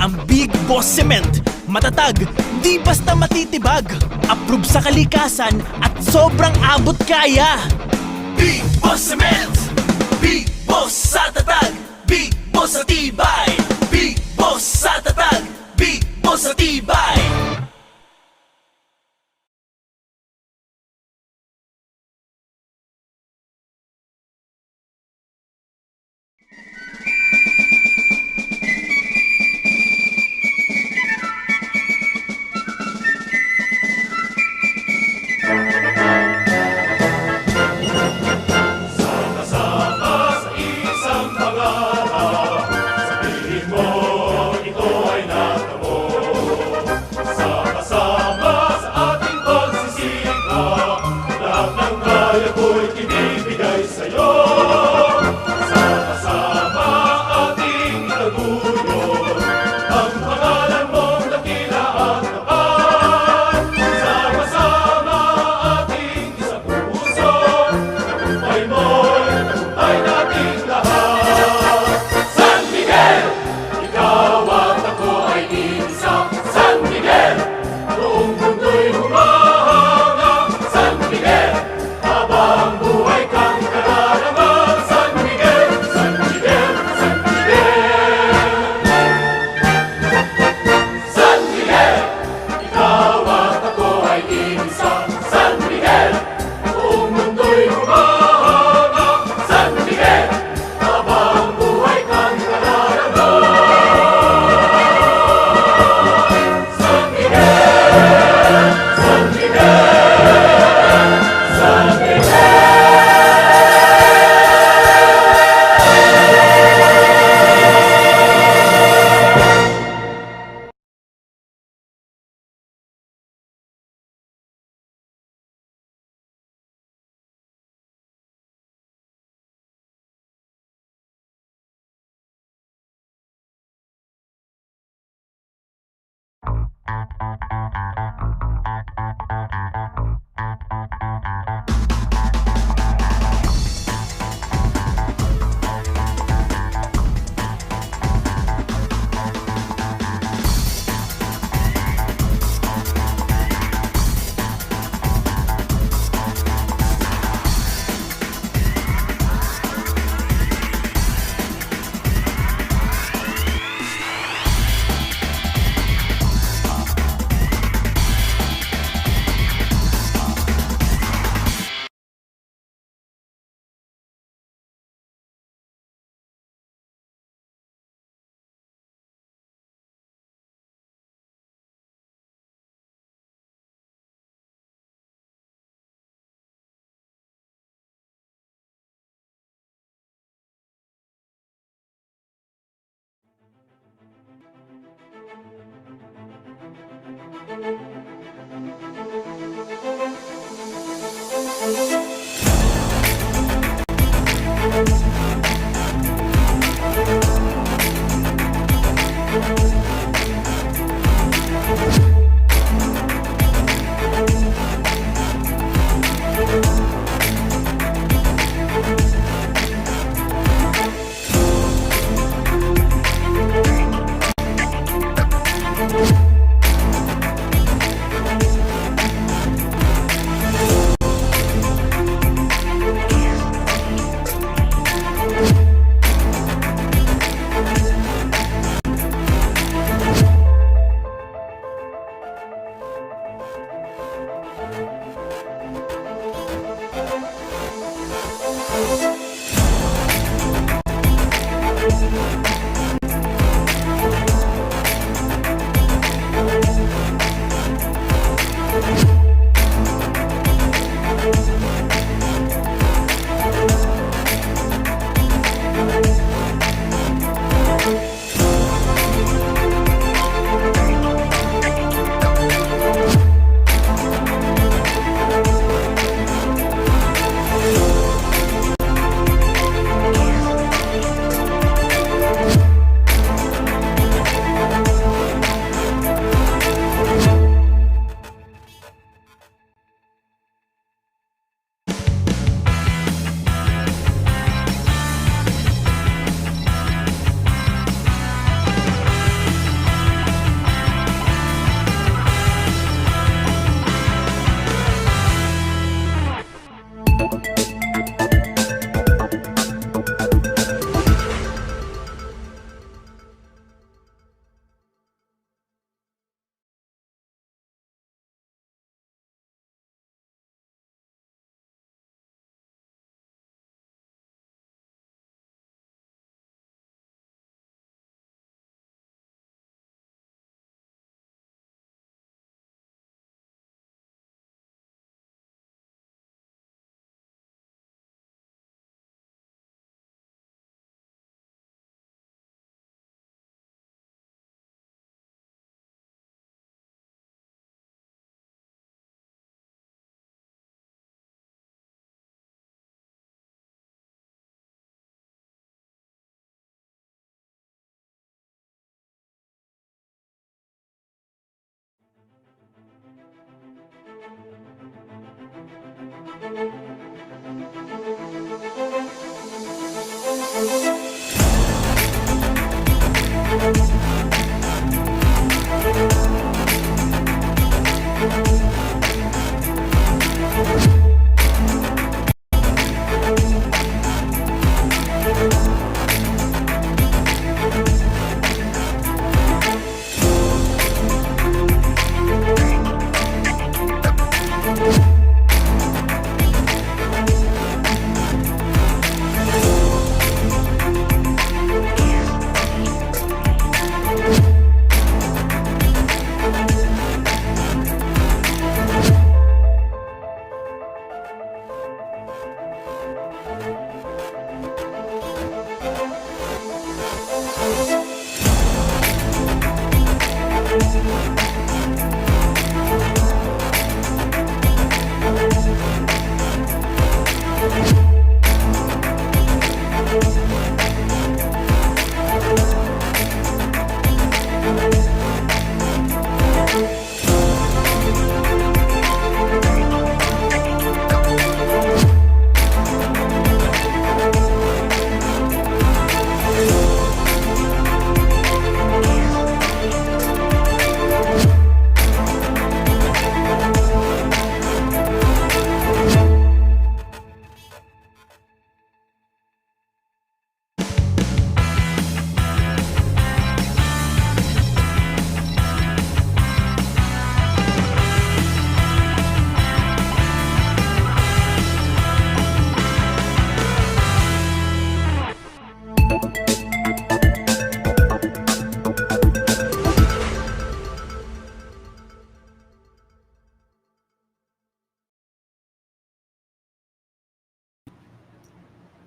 Ang Big Boss Cement, matatag, di basta matitibag. Approve sa kalikasan at sobrang abot kaya. Big Boss Cement, Big Boss sa tatag, Big Boss sa tibay, Big Boss sa tatag, Big Boss sa tibay.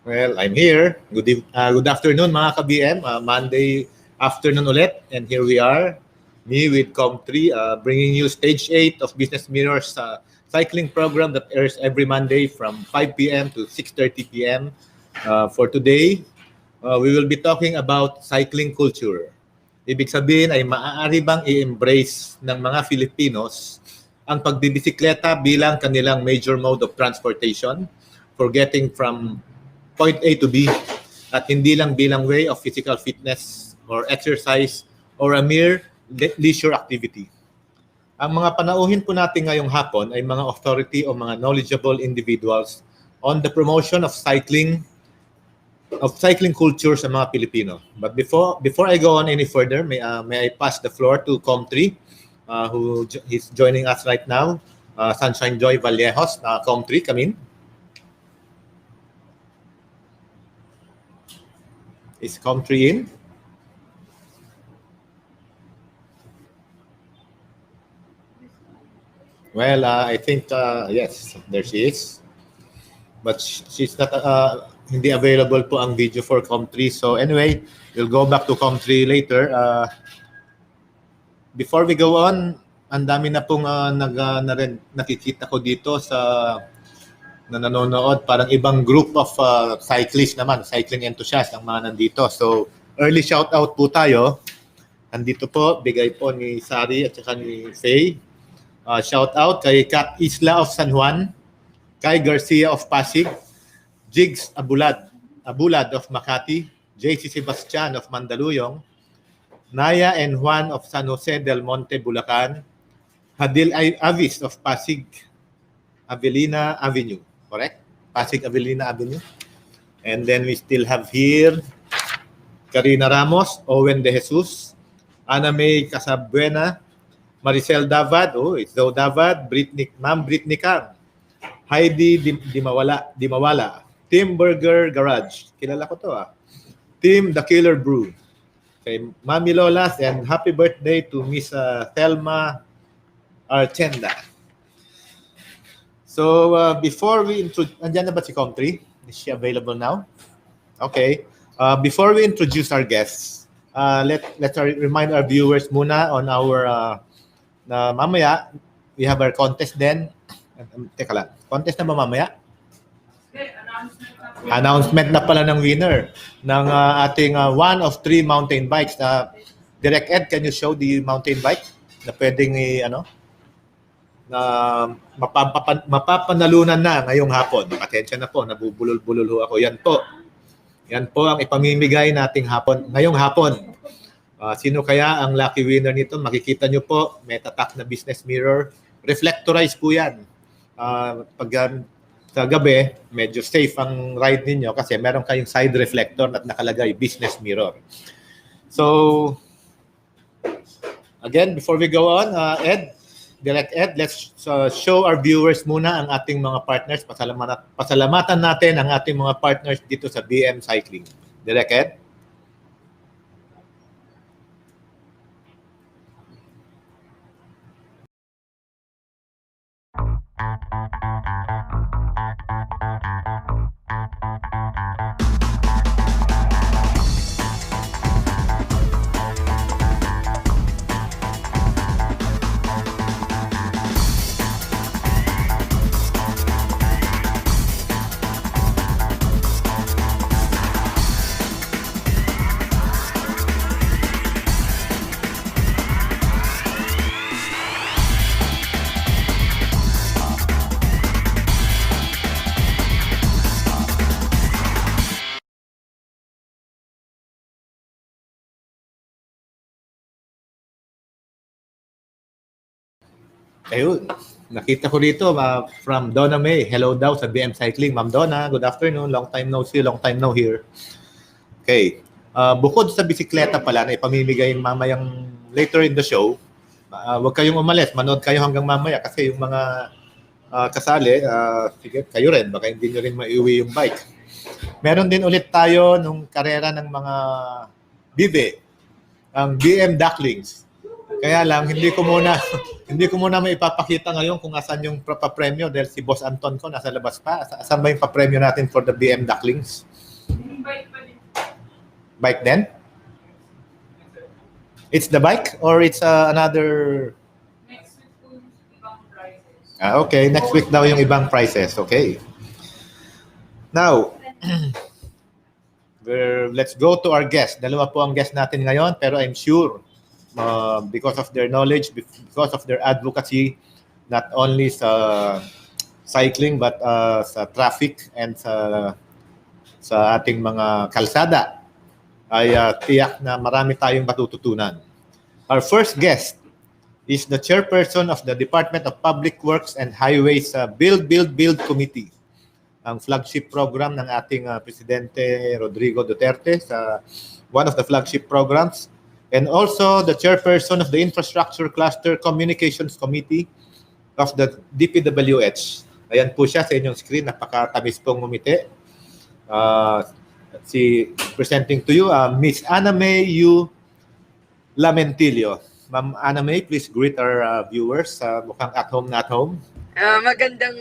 Well, I'm here. Good afternoon mga ka-BM. Monday afternoon ulit. And here we are, me with Com3, bringing you Stage 8 of Business Mirror's cycling program that airs every Monday from 5 p.m. to 6:30 p.m. For today, we will be talking about cycling culture. Ibig sabihin ay maaari bang i-embrace ng mga Filipinos ang pagbibisikleta bilang kanilang major mode of transportation for getting from point A to B at hindi lang bilang way of physical fitness or exercise or a mere leisure activity. Ang mga panauhin po natin ngayong hapon ay mga authority o mga knowledgeable individuals on the promotion of cycling culture sa mga Pilipino. But before I go on any further, may I pass the floor to Com3 who is joining us right now, Sunshine Joy Vallejos. Com3, come in. Is Com3 in? Well, I think, yes, there she is. But she's not, hindi available po ang video for Com3. So anyway, we'll go back to Com3 later. Before we go on, ang dami na pong nakikita ko dito na nanonood, parang ibang group of cyclists naman, cycling enthusiasts ang mga nandito. So, early shout out po tayo. Nandito po, bigay po ni Sari at saka ni Faye. Shout out kay Kat Isla of San Juan, kay Garcia of Pasig, Jigs Abulad of Makati, JC Sebastian of Mandaluyong, Naya and Juan of San Jose del Monte, Bulacan, Hadil Avis of Pasig, Avelina Avenue. Correct? Pasig Avelina Avenue. And then we still have here Karina Ramos, Owen De Jesus, Ana May Casabuena, Maricel Davad, it's Zoe Davad, Ma'am Britney Kang, Heidi Dimawala, Tim Burger Garage, kilala ko to Team The Killer Brew, kay Mami Lolas, and happy birthday to Miss Thelma Archenda. So, before we introduce, andyan na ba si Com3? Is she available now? Okay. Before we introduce our guests, let's remind our viewers muna on our, na mamaya, we have our contest then. Teka lang, contest na ba mamaya? Announcement na pala ng winner ng ating one of 3 mountain bikes. Direct Ed, can you show the mountain bike na pwedeng ano? na mapapanalunan na ngayong hapon. Pasensya na po, nabubulol-bulol ho ako. Yan po. Yan po ang ipamimigay nating hapon. Ngayong hapon. Sino kaya ang lucky winner nito? Makikita nyo po, may tatak na business mirror. Reflectorized po yan. Pag sa gabi, medyo safe ang ride ninyo kasi meron kayong side reflector at nakalagay business mirror. So, again, before we go on, Direct Ed, let's show our viewers muna ang ating mga partners. Pasalamatan natin ang ating mga partners dito sa BM Cycling. Direct Ed? Ayun, nakita ko dito from Donna May. Hello daw sa BM Cycling. Ma'am Donna, good afternoon. Long time no see, long time no hear. Okay. Bukod sa bisikleta pala na ipamimigay mamayang later in the show, huwag kayong umalis. Manood kayo hanggang mamaya kasi yung mga kasali, sige, kayo rin. Baka hindi nyo rin maiuwi yung bike. Meron din ulit tayo nung karera ng mga bibe, ang BM Ducklings. Kaya lang, hindi ko muna maipapakita ngayon kung asan yung papremyo dahil si Boss Anton ko nasa labas pa. Asan ba yung papremyo natin for the BM Ducklings? Bike din? It's the bike or it's another... Next week po yung ibang prices. Okay, next week daw yung ibang prices. Okay. Now, let's go to our guest. Dalawa po ang guest natin ngayon pero I'm sure because of their knowledge, because of their advocacy, not only sa cycling but sa traffic and sa ating mga kalsada, ay tiyak na marami tayong matututunan. Our first guest is the chairperson of the Department of Public Works and Highways Build Committee, ang flagship program ng ating Presidente Rodrigo Duterte, sa one of the flagship programs. And also the chairperson of the Infrastructure Cluster Communications Committee of the DPWH. Ayan po siya sa inyong screen. Napakatamis pong ngumiti. Presenting to you, Miss Mae Yu Lamentillo. Ma'am Mae, please greet our viewers. Mukhang at home na at home. Magandang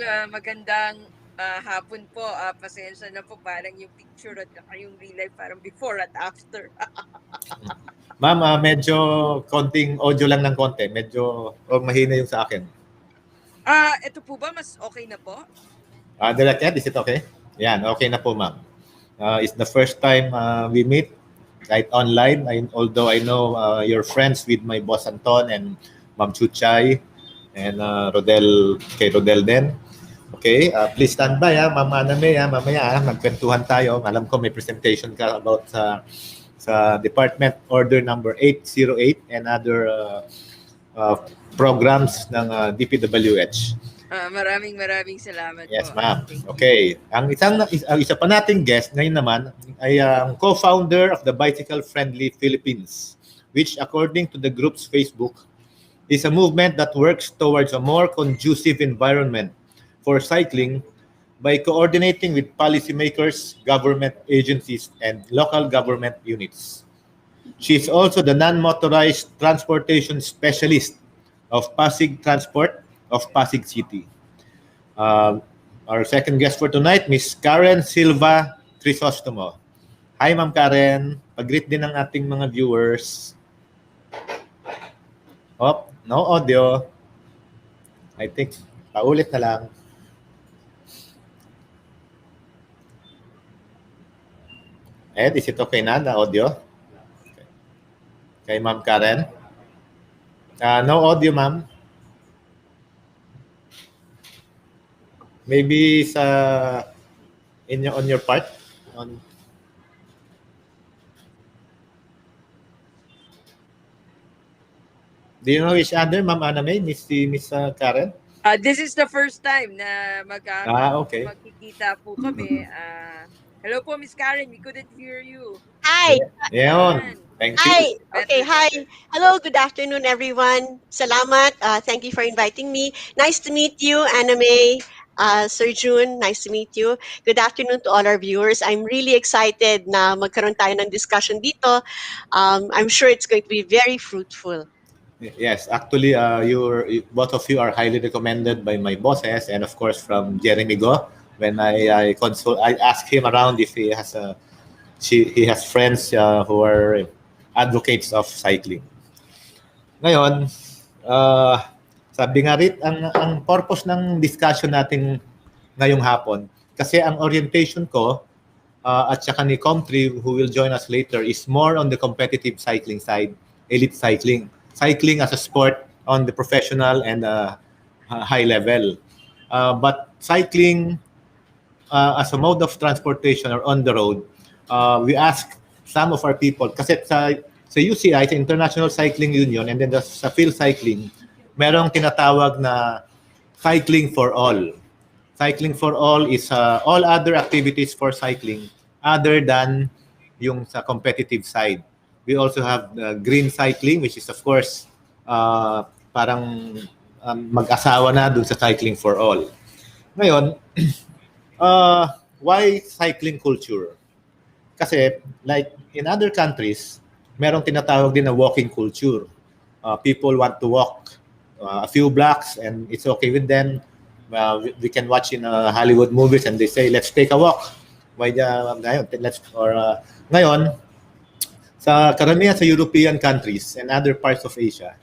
hapon po. Pasensya na po, parang yung picture at yung real life parang before at after. Ma'am, medyo konting audio lang ng konti. Medyo mahina yung sa akin. Ito po ba? Mas okay na po? Direct Ed, is it okay? Yan, okay na po, ma'am. It's the first time we meet right online. Although I know you're friends with my boss Anton and Ma'am Chuchay and kay Rodel din. Okay, please stand by, Ma'am Mae. Mamaya magkwentuhan tayo. Alam ko may presentation ka about sa Department Order number 808 and other programs ng DPWH. Maraming salamat yes, po. ma'am. Okay. Ang isa pa nating guest ngayon naman ay ang co-founder of the Bicycle Friendly Philippines, which according to the group's Facebook is a movement that works towards a more conducive environment for cycling by coordinating with policymakers, government agencies, and local government units. She is also the non-motorized transportation specialist of Pasig Transport of Pasig City. Our second guest for tonight, Miss Karen Silva Crisostomo. Hi, Ma'am Karen. Pag-greet din ng ating mga viewers. No audio. I think, paulit na lang. Ed, is it okay na, the audio? Okay. Kay Ma'am Karen? No audio, ma'am. Maybe on your part? On, do you know each other, Ma'am Aname, Miss Karen? This is the first time na Okay. magkikita po kami. Hello po, Miss Karen. We couldn't hear you. Hi. Yeah. Yun. Yan. Thank you. Hi. Okay. Better, Hi. better. Hello. Good afternoon, everyone. Salamat. Thank you for inviting me. Nice to meet you, Anime. Sir June, nice to meet you. Good afternoon to all our viewers. I'm really excited na magkaroon tayo ng discussion dito. I'm sure it's going to be very fruitful. Yes, actually, both of you are highly recommended by my bosses, and of course from Jeremy Go. When I asked him around if he has friends who are advocates of cycling. Ngayon, uh, sabi nga rin, ang purpose ng discussion natin ngayong hapon, kasi ang orientation ko at saka ni Comtree who will join us later is more on the competitive cycling side, elite cycling. Cycling as a sport on the professional and high level. But cycling as a mode of transportation or on the road, we ask some of our people, kasi sa UCI, sa International Cycling Union, and then sa field cycling, merong tinatawag na cycling for all. Cycling for all is all other activities for cycling other than yung sa competitive side. We also have green cycling, which is of course parang mag-asawa na dun sa cycling for all. Ngayon, why cycling culture? Kasi like in other countries, merong tinatawag din na walking culture. People want to walk a few blocks and it's okay with them. We can watch in Hollywood movies and they say, let's take a walk. Ngayon, sa karamihan sa European countries and other parts of Asia,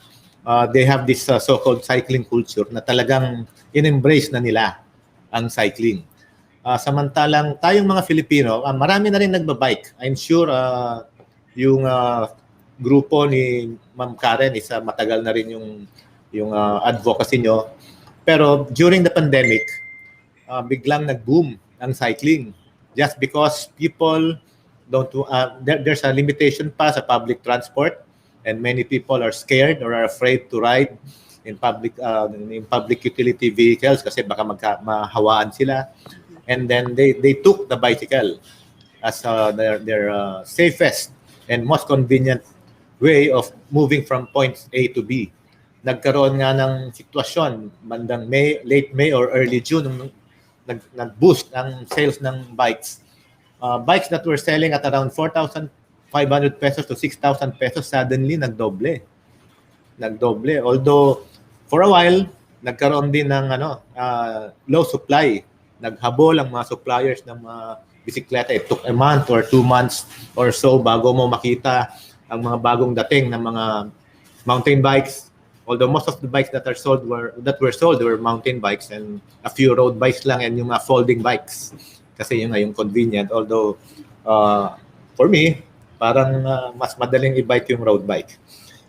they have this so-called cycling culture na talagang in-embrace na nila ang cycling. Samantalang tayong mga Filipino, marami na rin nagbabike. I'm sure yung grupo ni Ma'am Karen is matagal na rin yung advocacy nyo. Pero during the pandemic, biglang nag-boom ang cycling just because people there's a limitation pa sa public transport and many people are scared or are afraid to ride in public utility vehicles kasi baka mahawaan sila, and then they took the bicycle as their safest and most convenient way of moving from point A to B. Nagkaroon nga ng sitwasyon bandang late May or early June nung nag-boost ang sales ng bikes. Bikes that were selling at around 4,500 pesos to 6,000 pesos suddenly nagdoble. Although for a while nagkaroon din ng low supply. Naghabol ang mga suppliers ng mga bisikleta. It took a month or 2 months or so bago mo makita ang mga bagong dating ng mga mountain bikes. Although most of the bikes that were sold were mountain bikes and a few road bikes lang and yung mga folding bikes. Kasi yun nga yung convenient. Although for me, parang mas madaling i-bike yung road bike.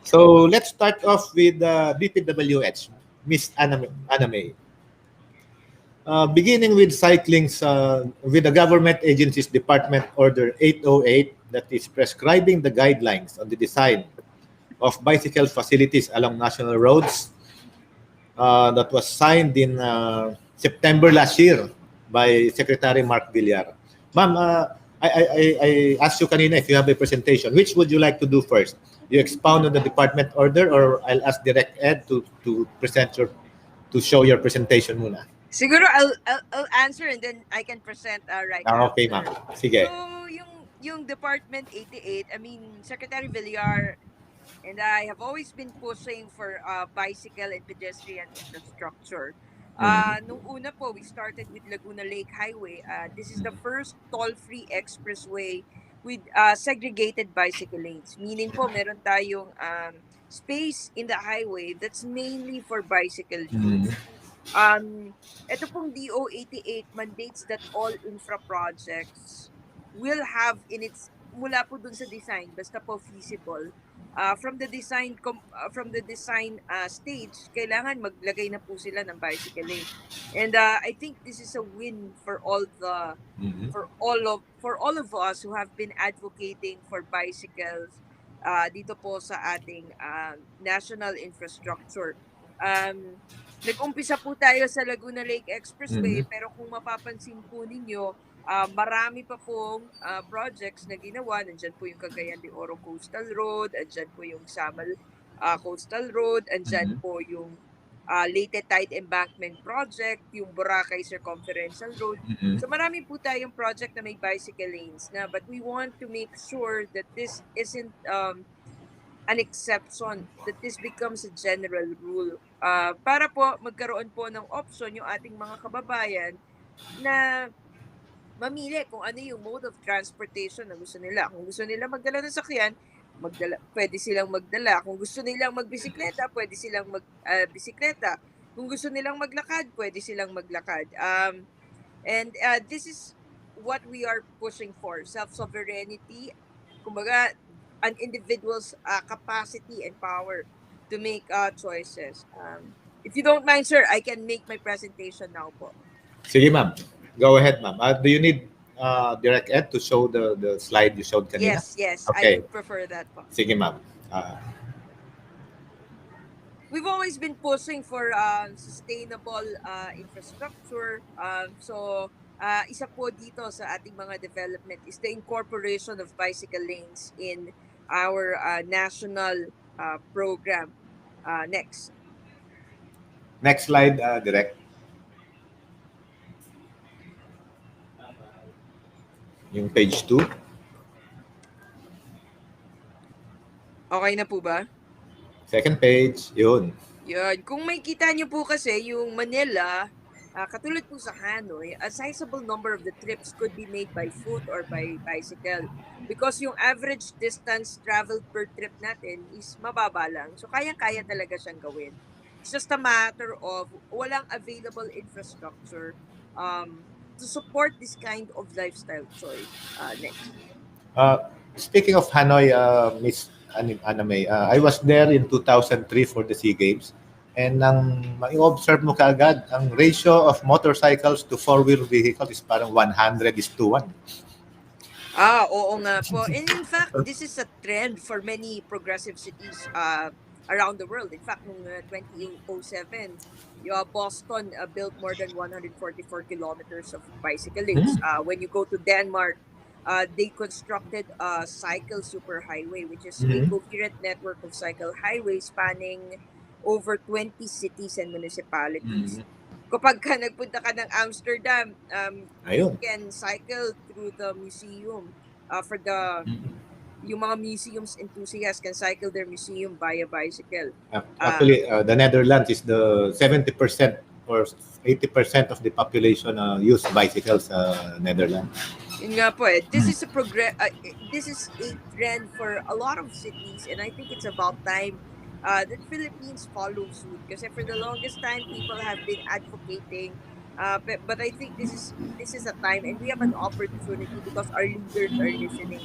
So let's start off with DPWH, Miss Aname. Beginning with cycling with the government agency's Department Order 808 that is prescribing the guidelines on the design of bicycle facilities along national roads that was signed in September last year by Secretary Mark Villar. Ma'am, I asked you kanina if you have a presentation. Which would you like to do first? You expound on the department order or I'll ask Direct Ed to show your presentation muna? Siguro I'll answer and then I can present right Okay, after. ma'am. Sige. So yung Department 88, I mean Secretary Villar and I have always been pushing for bicycle and pedestrian infrastructure. Nung una po, we started with Laguna Lake Highway. This is the first toll-free expressway with segregated bicycle lanes. Meaning po, meron tayong space in the highway that's mainly for bicycle use. Ito pong DO 88 mandates that all infra projects will have in its, mula po dun sa design, basta po feasible, from the design stage, kailangan maglagay na po sila ng bicycle lane. And I think this is a win for all the Mhm. for all of us who have been advocating for bicycles dito po sa ating national infrastructure. Nag-umpisa po tayo sa Laguna Lake Expressway, Mhm. pero kung mapapansin po ninyo, marami pa pong projects na ginawa. Nandyan po yung Cagayan de Oro Coastal Road, andyan po yung Samal Coastal Road, andyan Mhm. po yung Leyte Tide Embankment Project, yung Boracay Circumferential Road. Mhm. So marami po tayong project na may bicycle lanes na, but we want to make sure that this isn't an exception, that this becomes a general rule. Para po magkaroon po ng option yung ating mga kababayan na mamili kung ano yung mode of transportation na gusto nila. Kung gusto nila magdala ng sakyan, pwede silang magdala. Kung gusto nilang magbisikleta, pwede silang magbisikleta. Kung gusto nilang maglakad, pwede silang maglakad. And this is what we are pushing for, self-sovereignty, kumbaga, an individual's capacity and power to make choices. If you don't mind, sir, I can make my presentation now po. Sige, ma'am. Go ahead, ma'am. Do you need Direct Ed to show the slide you showed kanina? Yes, I Okay. would prefer that po. Sige, ma'am. We've always been pushing for sustainable infrastructure. Isa po dito sa ating mga development is the incorporation of bicycle lanes in our national program. Next. Next slide, Direct. Yung page 2. Okay na po ba? Second page. Yun. Yun. Kung may kita nyo po kasi, yung Manila, katulad po sa Hanoi, a sizable number of the trips could be made by foot or by bicycle. Because yung average distance traveled per trip natin is mababa lang. So, kayang-kaya talaga siyang gawin. It's just a matter of walang available infrastructure to support this kind of lifestyle choice. Next. Speaking of Hanoi, Miss Aname, I was there in 2003 for the SEA Games. And nang ma-observe mo kaagad, ang ratio of motorcycles to four-wheel vehicles is parang 100:1. Oo nga po. And in fact, this is a trend for many progressive cities around the world. In fact, noong 2007, Boston built more than 144 kilometers of bicycle lanes. When you go to Denmark, they constructed a cycle superhighway, which is a coherent network of cycle highways spanning over 20 cities and municipalities. Kapag ka nagpunta ka ng Amsterdam, you Ayun. can cycle through the museum. Yung mga museums enthusiasts can cycle their museum via bicycle. Actually, the Netherlands is the 70% or 80% of the population use bicycles sa Netherlands. Yun nga po eh. This is a trend for a lot of cities, and I think it's about time that Philippines follow suit. Kasi for the longest time, people have been advocating. But I think this is a time, and we have an opportunity because our leaders are listening.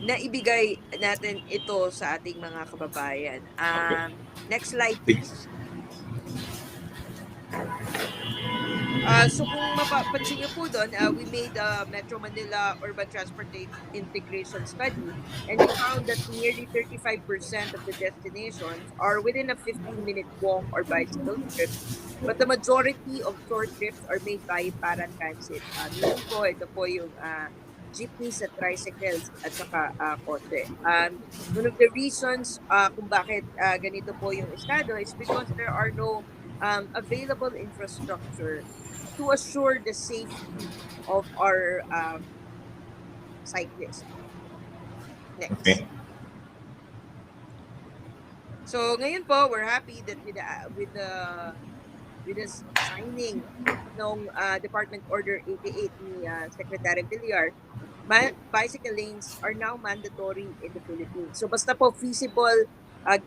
Na ibigay natin ito sa ating mga kababayan. Next slide, please. So kung mapapansin niyo po doon, we made a Metro Manila Urban Transport Integration Study, and we found that nearly 35% of the destinations are within a 15-minute walk or bicycle trip, but the majority of short trips are made by paratransit. Meaning po, ito po yung jeepneys at tricycles at saka kotse. One of the reasons kung bakit ganito po yung estado is because there are no available infrastructure to assure the safety of our cyclists. Next. Okay. So ngayon po, we're happy that with the signing ng Department Order 88 ni Secretary Villar, bicycle lanes are now mandatory in the Philippines. So basta po feasible,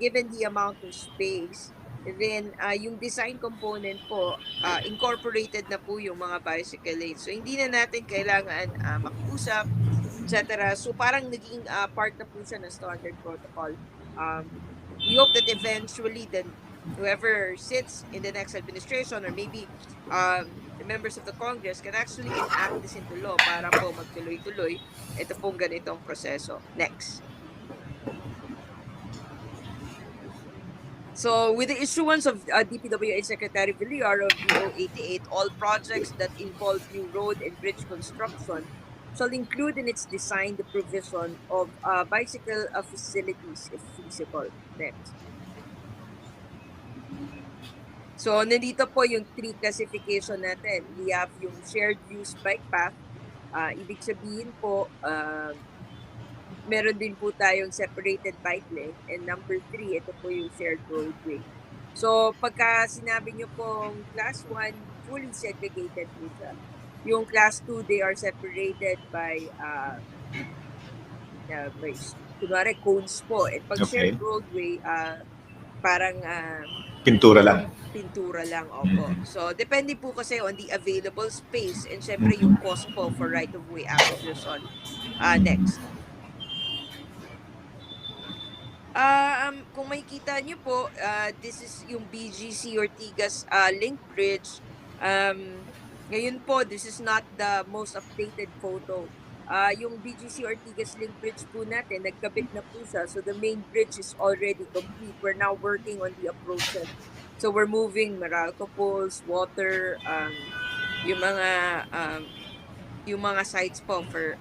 given the amount of space, then yung design component po, incorporated na po yung mga bicycle lanes. So hindi na natin kailangan makiusap etc. So parang naging part na po siya ng standard protocol. We hope that eventually then whoever sits in the next administration or maybe the members of the Congress can actually enact this into law para po magtuloy-tuloy ito pong ganitong proseso. Next. So, with the issuance of DPWH Secretary Villar of DO 88, all projects that involve new road and bridge construction shall include in its design the provision of bicycle facilities if feasible. Next. So, nandito po yung three classification natin. We have yung shared use bike path. Ibig sabihin po, meron din po tayong separated bike lane. And number 3, ito po yung shared roadway. So, pagka sinabi nyo pong class 1, fully segregated po siya. Yung class 2, they are separated by kunwari, cones po. At pag shared roadway, parang Pintura lang. Pintura lang, opo. So, depende po kasi on the available space and syempre yung cost po for right-of-way acquisition. Next. Kung makikita niyo po, this is yung BGC Ortigas link bridge. Ngayon po, this is not the most updated photo. Yung BGC Ortigas link bridge po natin, nagkabit na po siya. So the main bridge is already complete. We're now working on the approaches. So we're moving Meralco poles, water, yung mga sites po for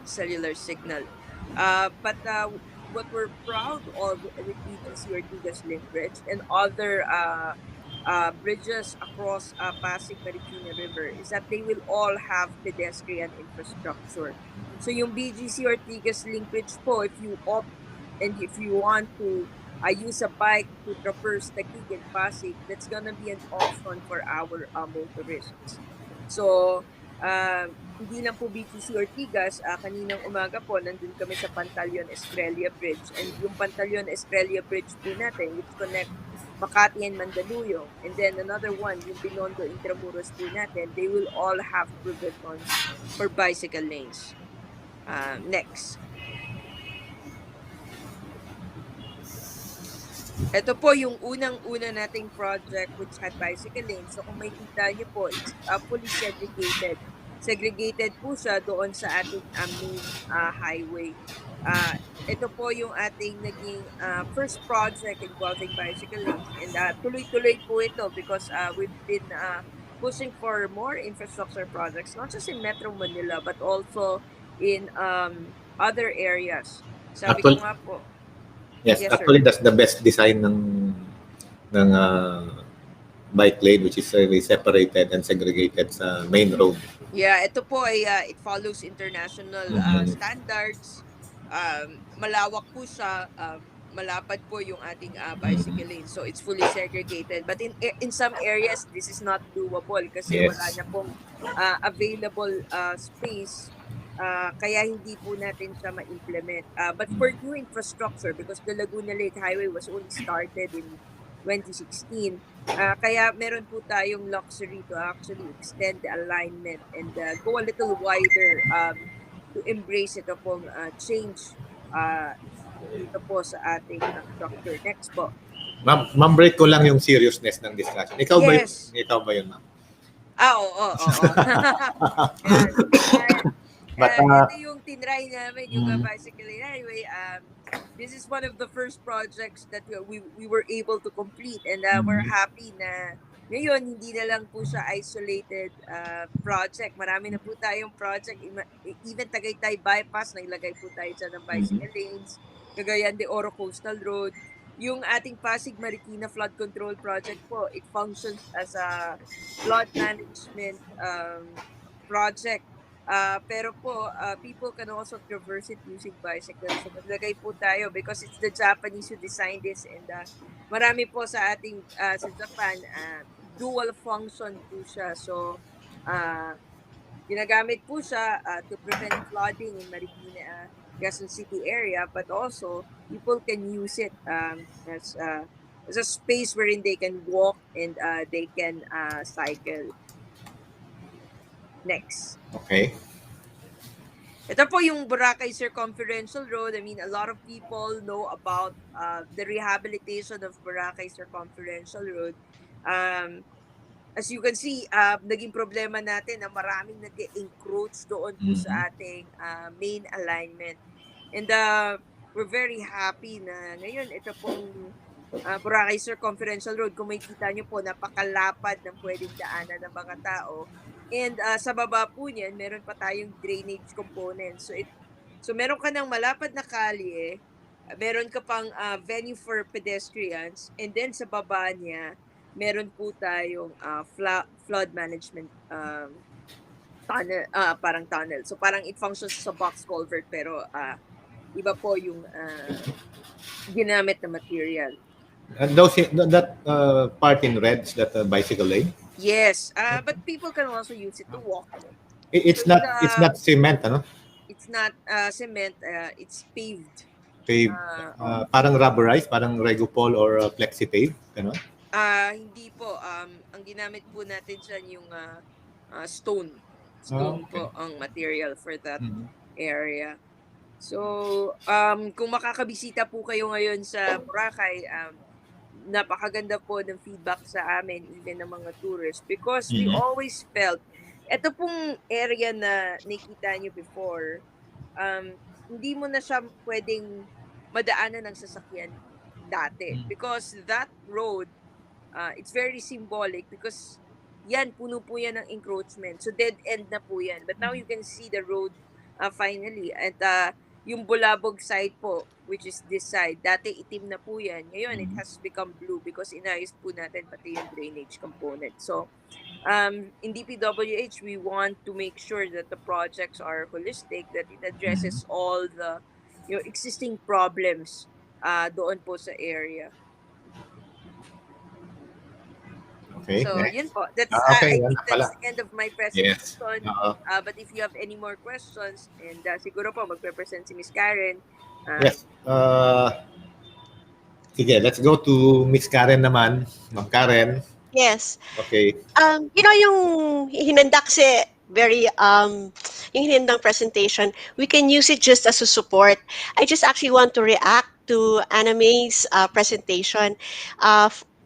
cellular signal. But what we're proud of with BGC Ortigas Link Bridge and other bridges across Pasig Marikina River is that they will all have pedestrian infrastructure. So yung BGC Ortigas Link Bridge po, if you opt and if you want to use a bike to traverse Taguig and Pasig, that's gonna be an option for our motorists. So, hindi lang po BGC Ortigas, kaninang umaga po, nandun kami sa Pantaleon Estrella Bridge. And yung Pantaleon Estrella Bridge po natin, which connect Makati and Mandaluyong. And then another one, yung Binondo Intramuros po natin, they will all have provisions for bicycle lanes. Next. Ito po yung unang-una nating project which had bicycle lanes. So kung makikita niyo po, it's fully segregated. Segregated po siya doon sa ating main highway. Ito po yung ating naging first project involving bicycle lanes. And tuloy-tuloy po ito because we've been pushing for more infrastructure projects, not just in Metro Manila, but also in other areas. Sabi ko nga po, yes, actually, sir, that's the best design ng bike lane, which is really separated and segregated sa main road. Yeah, ito po ay it follows international standards. Malawak po siya, malapad po yung ating bicycle lane. So it's fully segregated. But in some areas, this is not doable kasi wala na pong available space. Kaya hindi po natin siya ma-implement. But for new infrastructure, because the Laguna Lake Highway was only started in 2016, kaya meron po tayong luxury to actually extend the alignment and go a little wider to embrace ito pong change dito po sa ating structure. Next po. Ma'am, break ko lang yung seriousness ng discussion. Ikaw ba yun, ma'am? Oo. But, ito yung tinry namin, yung bicycle lane. Anyway, this is one of the first projects that we were able to complete and we're happy na ngayon hindi na lang po siya isolated project. Marami na po tayong project, even Tagaytay Bypass, nailagay po tayo dyan ng bicycle lanes, Cagayan de Oro Coastal Road. Yung ating Pasig Marikina Flood Control Project po, it functions as a flood management project. Pero po, people can also traverse it using bicycles. So, maglagay po tayo because it's the Japanese who designed this and marami po sa ating sa Japan, dual function po siya. So, ginagamit po siya to prevent flooding in Marikina, Quezon City area, but also people can use it as a space wherein they can walk and they can cycle. Next. Okay. Ito po yung Boracay Circumferential Road. I mean, a lot of people know about the rehabilitation of Boracay Circumferential Road. Um, as you can see, naging problema natin na maraming nag-encroach doon po Mhm. sa ating main alignment. And we're very happy na ngayon ito pong Boracay Circumferential Road, kung makikita nyo po, napakalapad ng pwedeng daanan ng mga tao. And sa baba po niyan, meron pa tayong drainage component. So meron ka ng malapad na kalye, meron ka pang venue for pedestrians, and then sa baba niya, meron po tayong flood management tunnel, parang tunnel. So parang it functions sa box culvert, pero iba po yung ginamit na material. And that part in red is that bicycle lane. Yes, but people can also use it to walk. It's So not cement, ano? it's not cement, it's paved. Paved, parang rubberized, parang Regupol or Flexipave, ano? Hindi po. Ang ginamit po natin dyan yung stone. Stone Okay. po ang material for that Mhm. area. So, kung makakabisita po kayo ngayon sa Boracay, napakaganda po ng feedback sa amin, even ng mga tourists, because we Mhm. always felt, eto pong area na nakita nyo before, hindi mo na siya pwedeng madaanan ng sasakyan dati. Because that road, it's very symbolic because yan, puno po yan ng encroachment. So dead end na po yan. But now you can see the road finally. At yung Bulabog side po, which is this side, dati itim na po yan. Ngayon, it has become blue because inayos po natin pati yung drainage component. So, in DPWH, we want to make sure that the projects are holistic, that it addresses all the existing problems doon po sa area. Okay, So, next. yun po. That's, Okay, I yan think na pala. that's the end of my Yes. presentation. But if you have any more questions, and siguro po magpe-present si Miss Karen. Yes. Sige, let's go to Miss Karen naman. Ma'am Karen. Yes. Okay. Yung hinanda kasi very yung hinandang presentation, we can use it just as a support. I just actually want to react to May's presentation.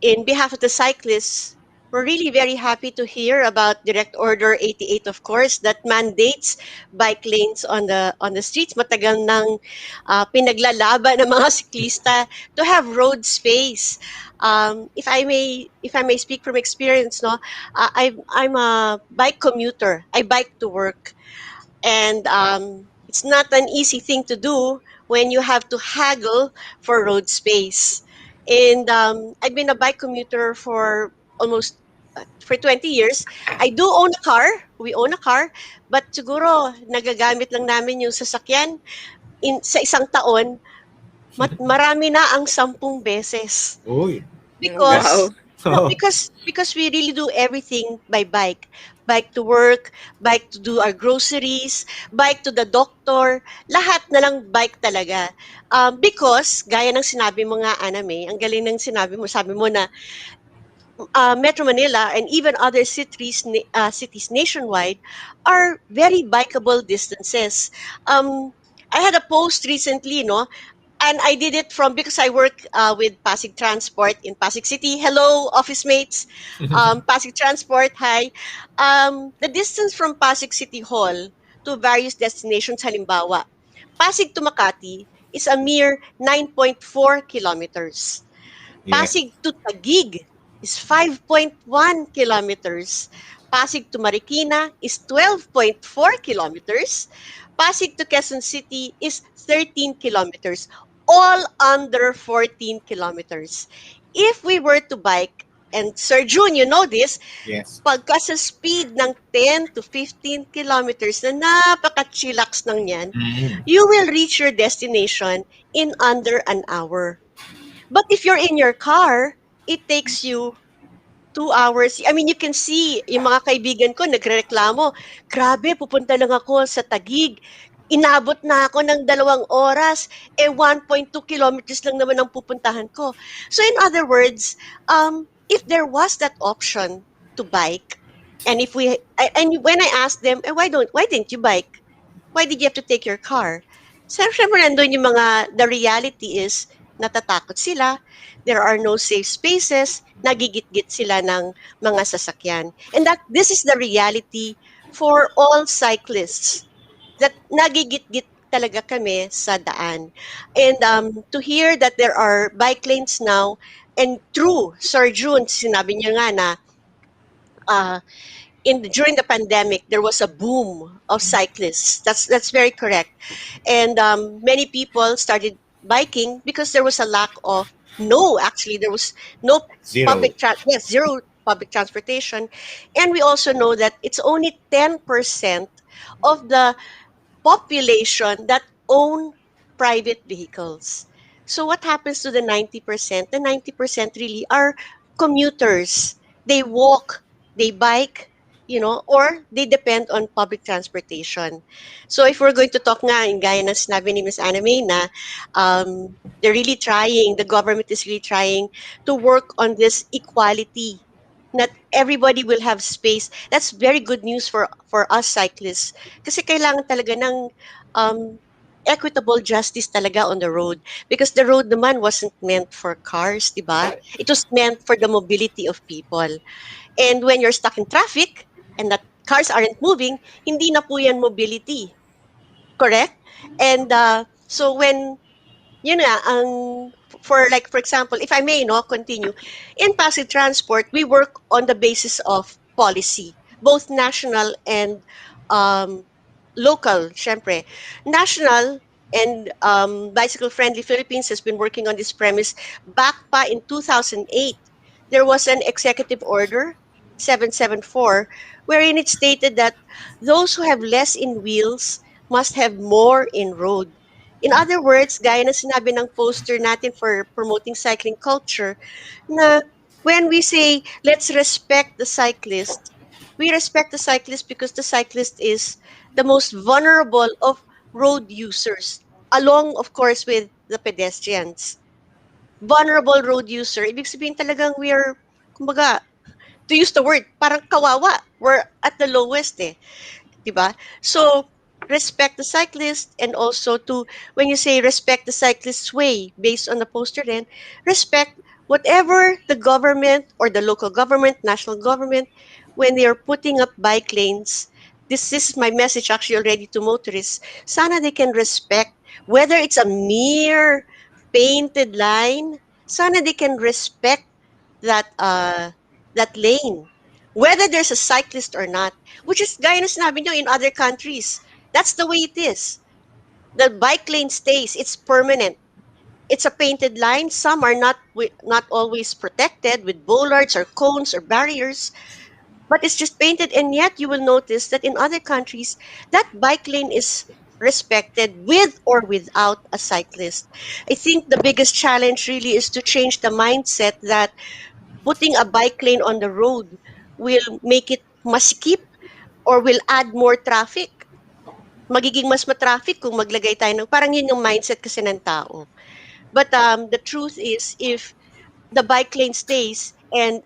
In behalf of the cyclists, we're really very happy to hear about Direct Order 88, of course, that mandates bike lanes on the streets. Matagal nang pinaglalaban ng mga siklista to have road space. If I may speak from experience, no, I'm a bike commuter. I bike to work, and it's not an easy thing to do when you have to haggle for road space. And I've been a bike commuter for almost for 20 years. I do own a car. We own a car, but siguro nagagamit lang namin yung sasakyan sa isang taon. Marami na ang 10 beses. Uy. Because Wow. because we really do everything by bike. Bike to work, bike to do our groceries, bike to the doctor, lahat na lang bike talaga. Because, gaya ng sinabi mo nga, Aname, ang galing ng sinabi mo, sabi mo na Metro Manila and even other cities nationwide are very bikeable distances. I had a post recently, no, and I did it from because I work with Pasig Transport in Pasig City. Hello, office mates. Pasig Transport, hi. The distance from Pasig City Hall to various destinations, halimbawa, Pasig to Makati is a mere 9.4 kilometers. Yes. Pasig to Taguig is 5.1 kilometers. Pasig to Marikina is 12.4 kilometers. Pasig to Quezon City is 13 kilometers, all under 14 kilometers. If we were to bike, and Sir June, you know this, Yes. pagka sa speed ng 10 to 15 kilometers na napaka-chillax ng yan, you will reach your destination in under an hour. But if you're in your car, it takes you 2 hours. I mean, you can see, yung mga kaibigan ko nagrereklamo, grabe, pupunta lang ako sa Taguig. Inabot na ako ng 2 oras. 1.2 kilometers lang naman ang pupuntahan ko. So in other words, if there was that option to bike, and when I asked them, why didn't you bike? Why did you have to take your car? So, syempre, nandun yung the reality is, natatakot sila, there are no safe spaces, nagigit-git sila ng mga sasakyan. And this is the reality for all cyclists, that nagigit-git talaga kami sa daan. And to hear that there are bike lanes now, and true, Sir June, sinabi niya nga na uh, during the pandemic, there was a boom of cyclists. That's very correct. And many people started biking because there was a lack of no, actually there was no Zero. yes, zero public transportation, and we also know that it's only 10% of the population that own private vehicles. So what happens to the 90%? The 90% really are commuters. They walk, they bike, or they depend on public transportation. So if we're going to talk nga, in gaya na sinabi ni Ms. Anime na the government is really trying to work on this equality. Not everybody will have space. That's very good news for us cyclists. Kasi kailangan talaga ng equitable justice talaga on the road. Because the road naman wasn't meant for cars, di ba? It was meant for the mobility of people. And when you're stuck in traffic and that cars aren't moving, hindi na po yan mobility. Correct? And so when yun nga, for example, if I may, continue, in passive transport, we work on the basis of policy, both national and um, local, syempre. National and Bicycle Friendly Philippines has been working on this premise back pa in 2008. There was an executive order, 774, wherein it stated that those who have less in wheels must have more in road. In other words, gaya na sinabi ng poster natin for promoting cycling culture, na when we say, let's respect the cyclist, we respect the cyclist because the cyclist is the most vulnerable of road users, along, of course, with the pedestrians. Vulnerable road user, ibig sabihin talagang we are, kumbaga, to use the word, parang kawawa. We're at the lowest eh. Diba? So, respect the cyclist, and also to, when you say respect the cyclist's way, based on the poster then, respect whatever the government or the local government, national government, when they are putting up bike lanes, this is my message actually already to motorists, sana they can respect, whether it's a mere painted line, sana they can respect that lane, whether there's a cyclist or not, which is gaya na sinabi nyo in other countries. That's the way it is. The bike lane stays. It's permanent. It's a painted line. Some are not always protected with bollards or cones or barriers, but it's just painted. And yet you will notice that in other countries, that bike lane is respected with or without a cyclist. I think the biggest challenge really is to change the mindset that putting a bike lane on the road will make it masikip or will add more traffic. Magiging mas matraffic kung maglagay tayo ng, parang yun yung mindset kasi ng tao. But the truth is, if the bike lane stays and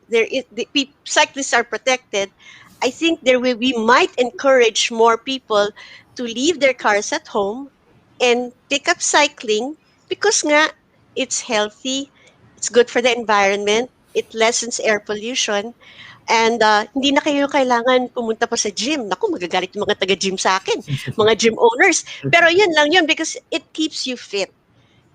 cyclists are protected, I think we might encourage more people to leave their cars at home and pick up cycling because nga, it's healthy, it's good for the environment, it lessens air pollution, and hindi na kayo kailangan pumunta pa sa gym. Naku, magagalit yung mga taga-gym sa akin, mga gym owners. Pero yun lang yun because it keeps you fit.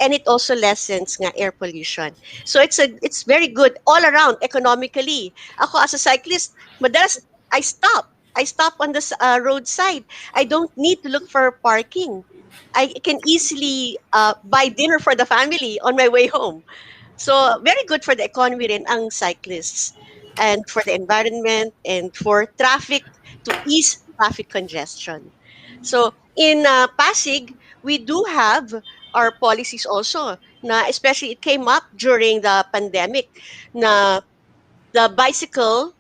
And it also lessens nga air pollution. So it's very good all around economically. Ako as a cyclist, madalas I stop. I stop on the roadside. I don't need to look for parking. I can easily buy dinner for the family on my way home. So very good for the economy rin ang cyclists, and for the environment, and for traffic, to ease traffic congestion. So in Pasig, we do have our policies also, na especially it came up during the pandemic, na the bicycle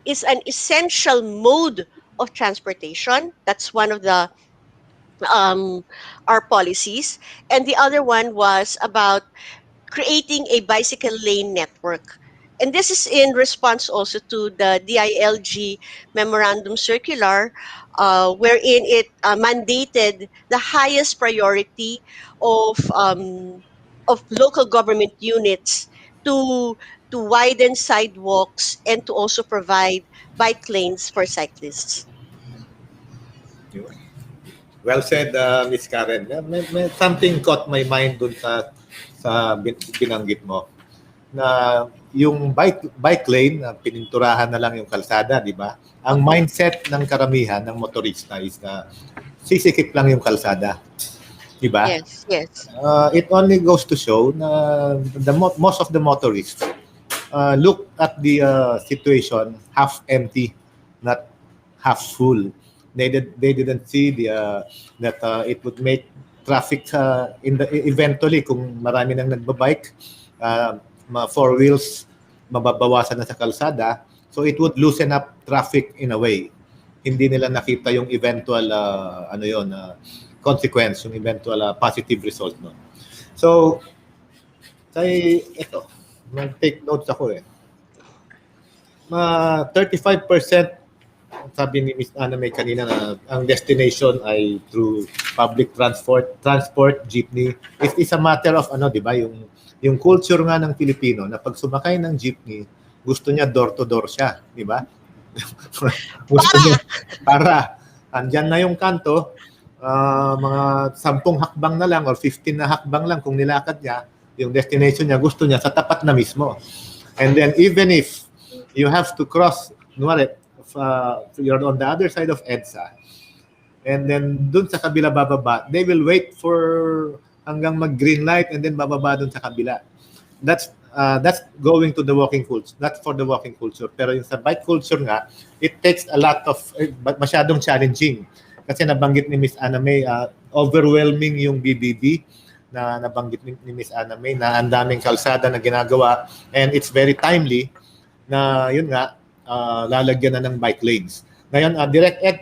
is an essential mode of transportation. That's one of the um, our policies. And the other one was about creating a bicycle lane network. and this is in response also to the DILG memorandum circular, wherein it mandated the highest priority of local government units to to widen sidewalks and to also provide bike lanes for cyclists. Well said, Miss Karen. Something caught my mind dun sa binanggit mo na yung bike lane na pininturahan na lang yung kalsada, di ba? Ang mindset ng karamihan ng motorista is na sisikip lang yung kalsada, di ba? Yes, yes. It only goes to show na most of the motorists look at the situation half empty, not half full. They didn't see that it would make traffic eventually kung marami nang nagbabike, four wheels mababawasan na sa kalsada, so it would loosen up traffic in a way. Hindi nila nakita yung eventual consequence, yung eventual positive result no. So ito, mag-take notes ako eh. 35% sabi ni Miss Ana May kanina na ang destination ay through public transport, jeepney. It is a matter of di ba, yung culture nga ng Pilipino na pag sumakay ng jeepney, gusto niya door to door siya, di ba? Gusto niya para andyan na yung kanto, mga 10 hakbang na lang or 15 na hakbang lang kung nilakad niya, yung destination niya, gusto niya sa tapat na mismo. And then even if you have to cross, you're on the other side of EDSA, and then dun sa kabila bababa, they will wait for hanggang mag-green light and then bababa dun sa kabila. That's going to the walking culture. That's for the walking culture. Pero yung sa bike culture nga, it takes a lot of, masyadong challenging. Kasi nabanggit ni Miss Ana May, overwhelming yung BBB na nabanggit ni Miss Ana May na ang daming kalsada na ginagawa, and it's very timely na yun nga, lalagyan na ng bike lanes. Ngayon, Direct Ed,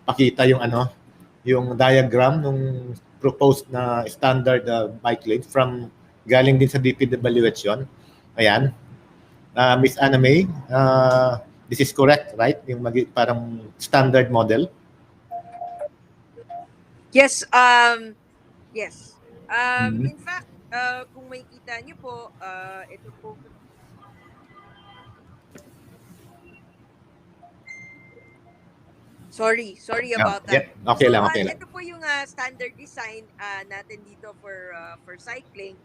pakita yung yung diagram ng proposed na standard bike lane from galing din sa DPWH yun. Ayan. Miss Ana May, this is correct, right? Yung parang standard model. Yes, yes. In fact, kung makikita niyo po, ito po. Sorry about that. Yeah. Okay lang. Ito po yung standard design natin dito for cycling.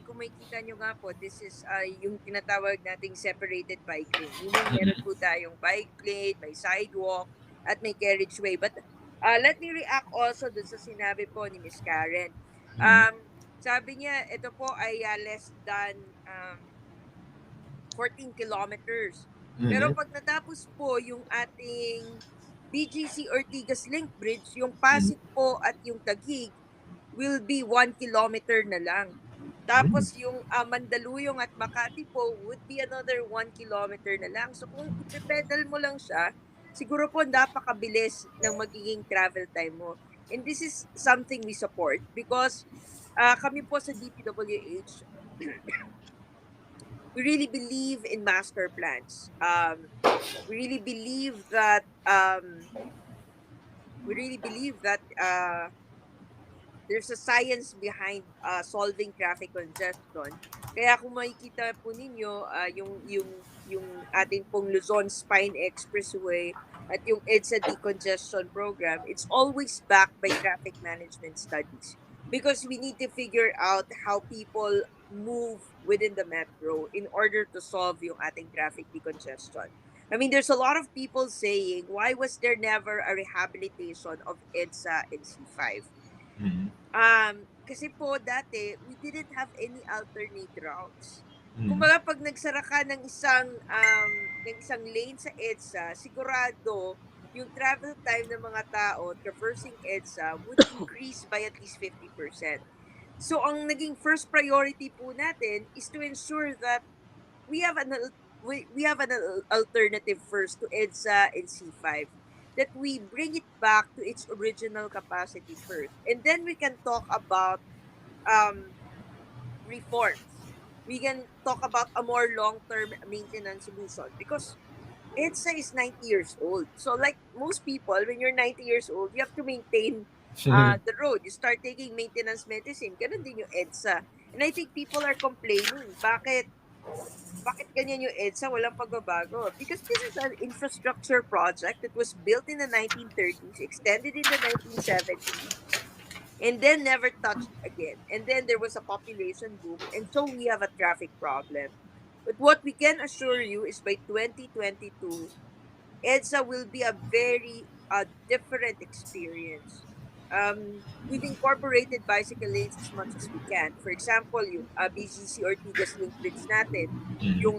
Kung makikita nyo nga po, this is yung tinatawag nating separated bike lane. Meron po tayong bike lane, may sidewalk, at may carriageway. But let me react also dun sa sinabi po ni Miss Karen. Sabi niya, ito po ay less than 14 kilometers. Pero pag natapos po yung ating BGC Ortigas Link Bridge, yung Pasig po at yung Taguig will be 1 kilometer na lang. Tapos yung Mandaluyong at Makati po would be another 1 kilometer na lang. So kung ipipedal mo lang siya, siguro po napakabilis ng magiging travel time mo. And this is something we support because kami po sa DPWH, we really believe in master plans. We really believe that there's a science behind solving traffic congestion. Kaya kung makikita po ninyo yung ating pong Luzon Spine Expressway at yung EDSA decongestion program, it's always backed by traffic management studies. Because we need to figure out how people move within the metro in order to solve yung ating traffic decongestion. I mean, there's a lot of people saying, why was there never a rehabilitation of EDSA and C5? Kasi po dati, we didn't have any alternate routes. Kumbaga, pag nagsara ka ng isang lane sa EDSA, sigurado yung travel time ng mga tao traversing EDSA would increase by at least 50%. So, ang naging first priority po natin is to ensure that we have an alternative first to EDSA and C5. That we bring it back to its original capacity first. And then we can talk about reforms. We can talk about a more long-term maintenance solution because EDSA is 90 years old. So like most people, when you're 90 years old, you have to maintain the road. You start taking maintenance medicine. Ganun din yung EDSA. And I think people are complaining, bakit ganyan yung EDSA, walang pagbabago? Because this is an infrastructure project that was built in the 1930s, extended in the 1970s, and then never touched again. And then there was a population boom, and so we have a traffic problem. But what we can assure you is by 2022, EDSA will be a very different experience. We've incorporated bicycle lanes as much as we can. For example, yung BGC Ortigas Link Bridge natin, yung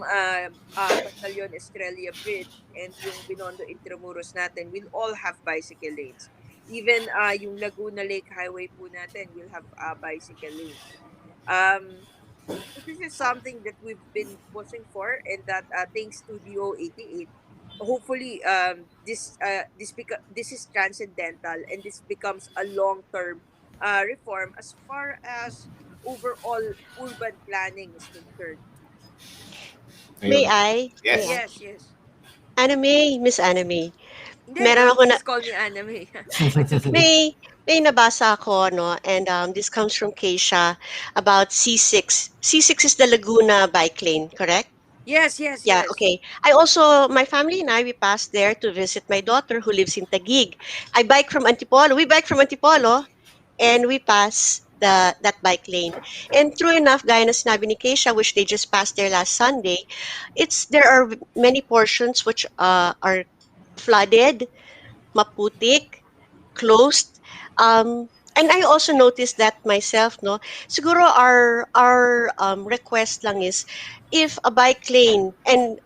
Batalyon Estrella Bridge, and yung Binondo Intramuros natin will all have bicycle lanes. Even yung Laguna Lake Highway po natin will have bicycle lanes. So this is something that we've been pushing for, and that thanks to DO 88, hopefully this is transcendental, and this becomes a long-term reform as far as overall urban planning is concerned. May Ayun. I? May Yes. I? Yes, yes. Anime, Miss Anime. Hindi, Meron ako na just call me Anime. It's okay. may nabasa ako, no, and this comes from Keisha about C6. C6 is the Laguna bike lane, correct? Yes, yes, Yeah, yes. okay. I also, my family and I, we passed there to visit my daughter who lives in Taguig. I bike from Antipolo. We bike from Antipolo and we pass that bike lane. And true enough, gaya na sinabi ni Keisha, which they just passed there last Sunday, there are many portions which are flooded, maputik, closed. And I also noticed that myself, no. Siguro our request lang is if a bike lane and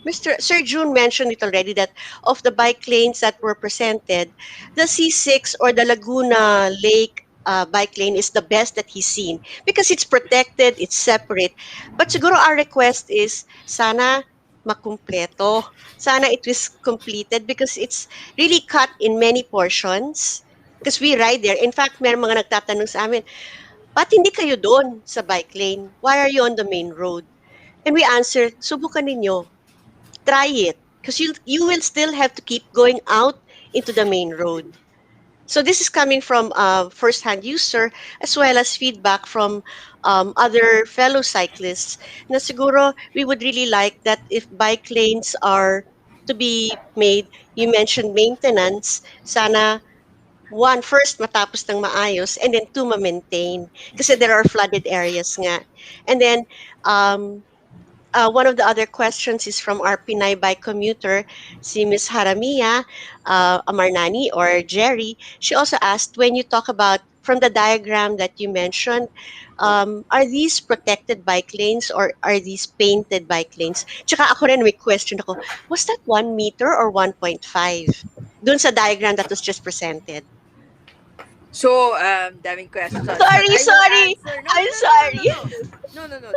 Mr. Sir June mentioned it already that of the bike lanes that were presented, the C6 or the Laguna Lake bike lane is the best that he's seen because it's protected, it's separate. But siguro our request is sana makumpleto. Sana it was completed because it's really cut in many portions. Because we ride there. In fact, may mga nagtatanong sa amin, ba't hindi kayo doon sa bike lane? Why are you on the main road? And we answered, subukan ninyo. Try it. Because you will still have to keep going out into the main road. So this is coming from first-hand user as well as feedback from other fellow cyclists na siguro we would really like that if bike lanes are to be made, you mentioned maintenance, sana one, first matapos ng maayos, and then two, ma-maintain. Kasi there are flooded areas nga. And then, one of the other questions is from our Pinay bike commuter, si Miss Haramia Amarnani or Jerry. She also asked, when you talk about, from the diagram that you mentioned, are these protected bike lanes or are these painted bike lanes? Tsaka ako rin may question ako, was that 1 meter or 1.5? Doon sa diagram that was just presented. So, daming questions, but Sorry, I will sorry. answer. No, no, I'm no, no, no, no, sorry. no, no, no, no.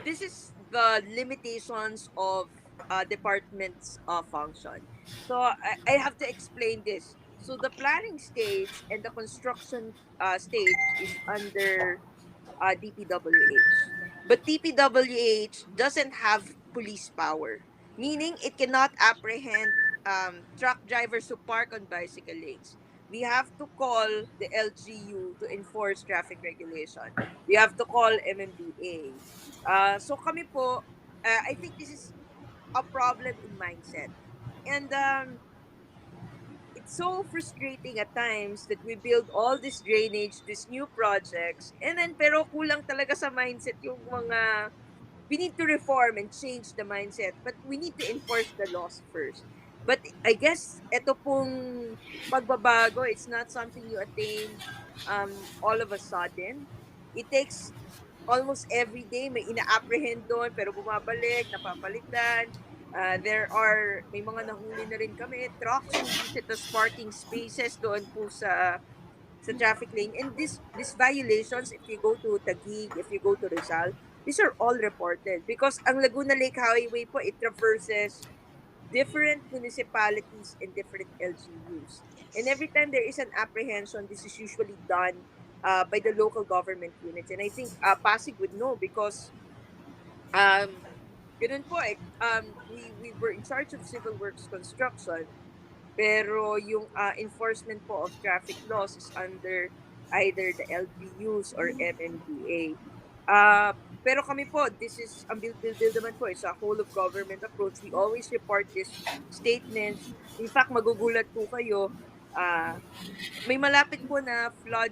This is the limitations of department's function. So I have to explain this. So the planning stage and the construction stage is under DPWH. But DPWH doesn't have police power, meaning it cannot apprehend truck drivers who park on bicycle lanes. We have to call the LGU to enforce traffic regulation. We have to call MMDA. So kami po, I think this is a problem in mindset. And it's so frustrating at times that we build all this drainage, these new projects, and then pero kulang talaga sa mindset yung mga we need to reform and change the mindset, but we need to enforce the laws first. But I guess ito pong pagbabago, it's not something you attain all of a sudden. It takes almost every day may ina-apprehend doon pero bumabalik, napapalitan. May mga nahuli na rin kami, trucks who use it as parking spaces doon po sa traffic lane. And these violations, if you go to Taguig, if you go to Rizal, these are all reported because ang Laguna Lake Highway po, it traverses different municipalities and different LGUs. And every time there is an apprehension, this is usually done by the local government units. And I think Pasig would know because um, ganun po eh, we were in charge of civil works construction, pero yung enforcement po of traffic laws is under either the LGUs or MMDA. Pero kami po, this is, ang build naman po, is a whole of government approach. We always report these statements. In fact, magugulat po kayo, uh, may malapit po na flood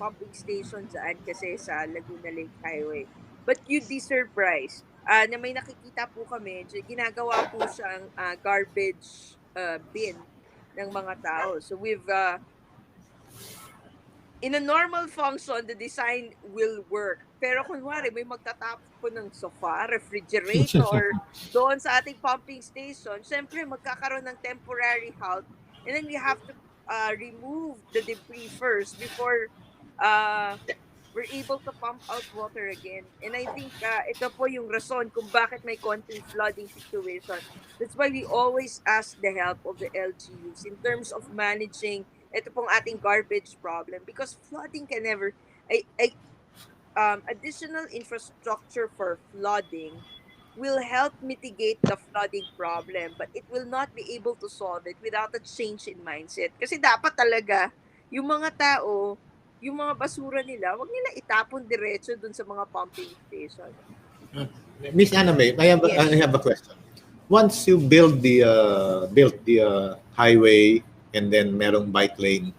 pumping station dyan kasi sa Laguna Lake Highway. But you'd be surprised na may nakikita po kami, ginagawa po siyang garbage bin ng mga tao. So we've in a normal function, the design will work. Pero kunwari, may magtatapon po ng sofa, refrigerator, doon sa ating pumping station, syempre magkakaroon ng temporary halt. And then we have to remove the debris first before we're able to pump out water again. And I think ito po yung rason kung bakit may konting flooding situation. That's why we always ask the help of the LGUs in terms of managing ito pong ating garbage problem, because flooding can never additional infrastructure for flooding will help mitigate the flooding problem, but it will not be able to solve it without a change in mindset. Kasi dapat talaga yung mga tao, yung mga basura nila, wag nila itapon diretso dun sa mga pumping station. Miss Anna May, I have a question. Once you built the highway and then merong bike lane,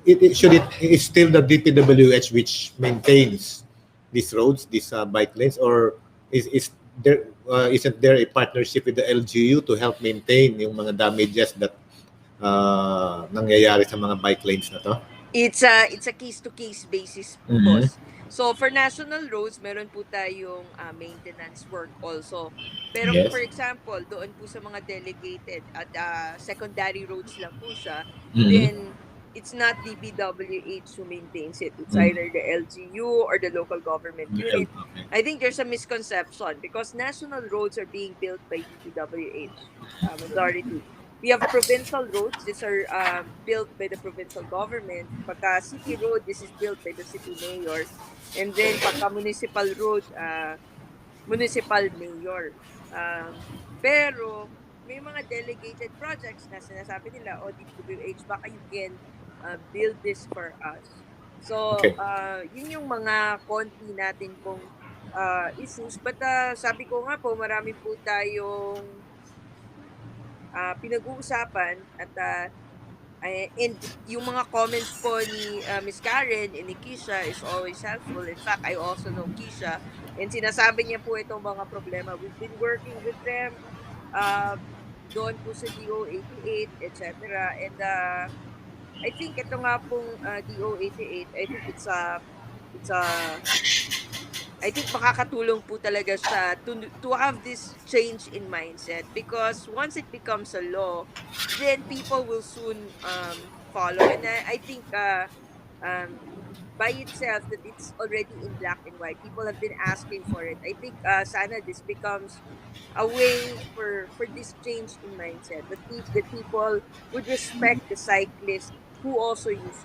it's still the DPWH which maintains these roads, these bike lanes, or isn't there a partnership with the LGU to help maintain yung mga damages that nangyayari sa mga bike lanes na to? It's a case to case basis, boss. So for national roads, meron po tayong maintenance work also. Pero Yes. for example, doon po sa mga delegated at secondary roads lang po siya, then it's not DPWH who maintains it. It's either the LGU or the local government unit. Okay. I think there's a misconception because national roads are being built by DPWH majority. We have provincial roads. These are built by the provincial government. Pagka city road, this is built by the city mayor. And then pagka municipal road, municipal mayor. Pero may mga delegated projects na sinasabi nila, o DPWH, baka you can build this for us. So, Okay. Yun yung mga konti natin pong issues. But sabi ko nga po, marami po tayong pinag-uusapan at and yung mga comments po ni Miss Karen and ni Kisha is always helpful. In fact, I also know Kisha and sinasabi niya po itong mga problema. We've been working with them doon po sa DO88, etc. And I think ito nga pong DO88, I think I think makakatulong po talaga siya to have this change in mindset, because once it becomes a law, then people will soon follow. And I think by itself that it's already in black and white. People have been asking for it. I think sana this becomes a way for this change in mindset, that the people would respect the cyclists who also use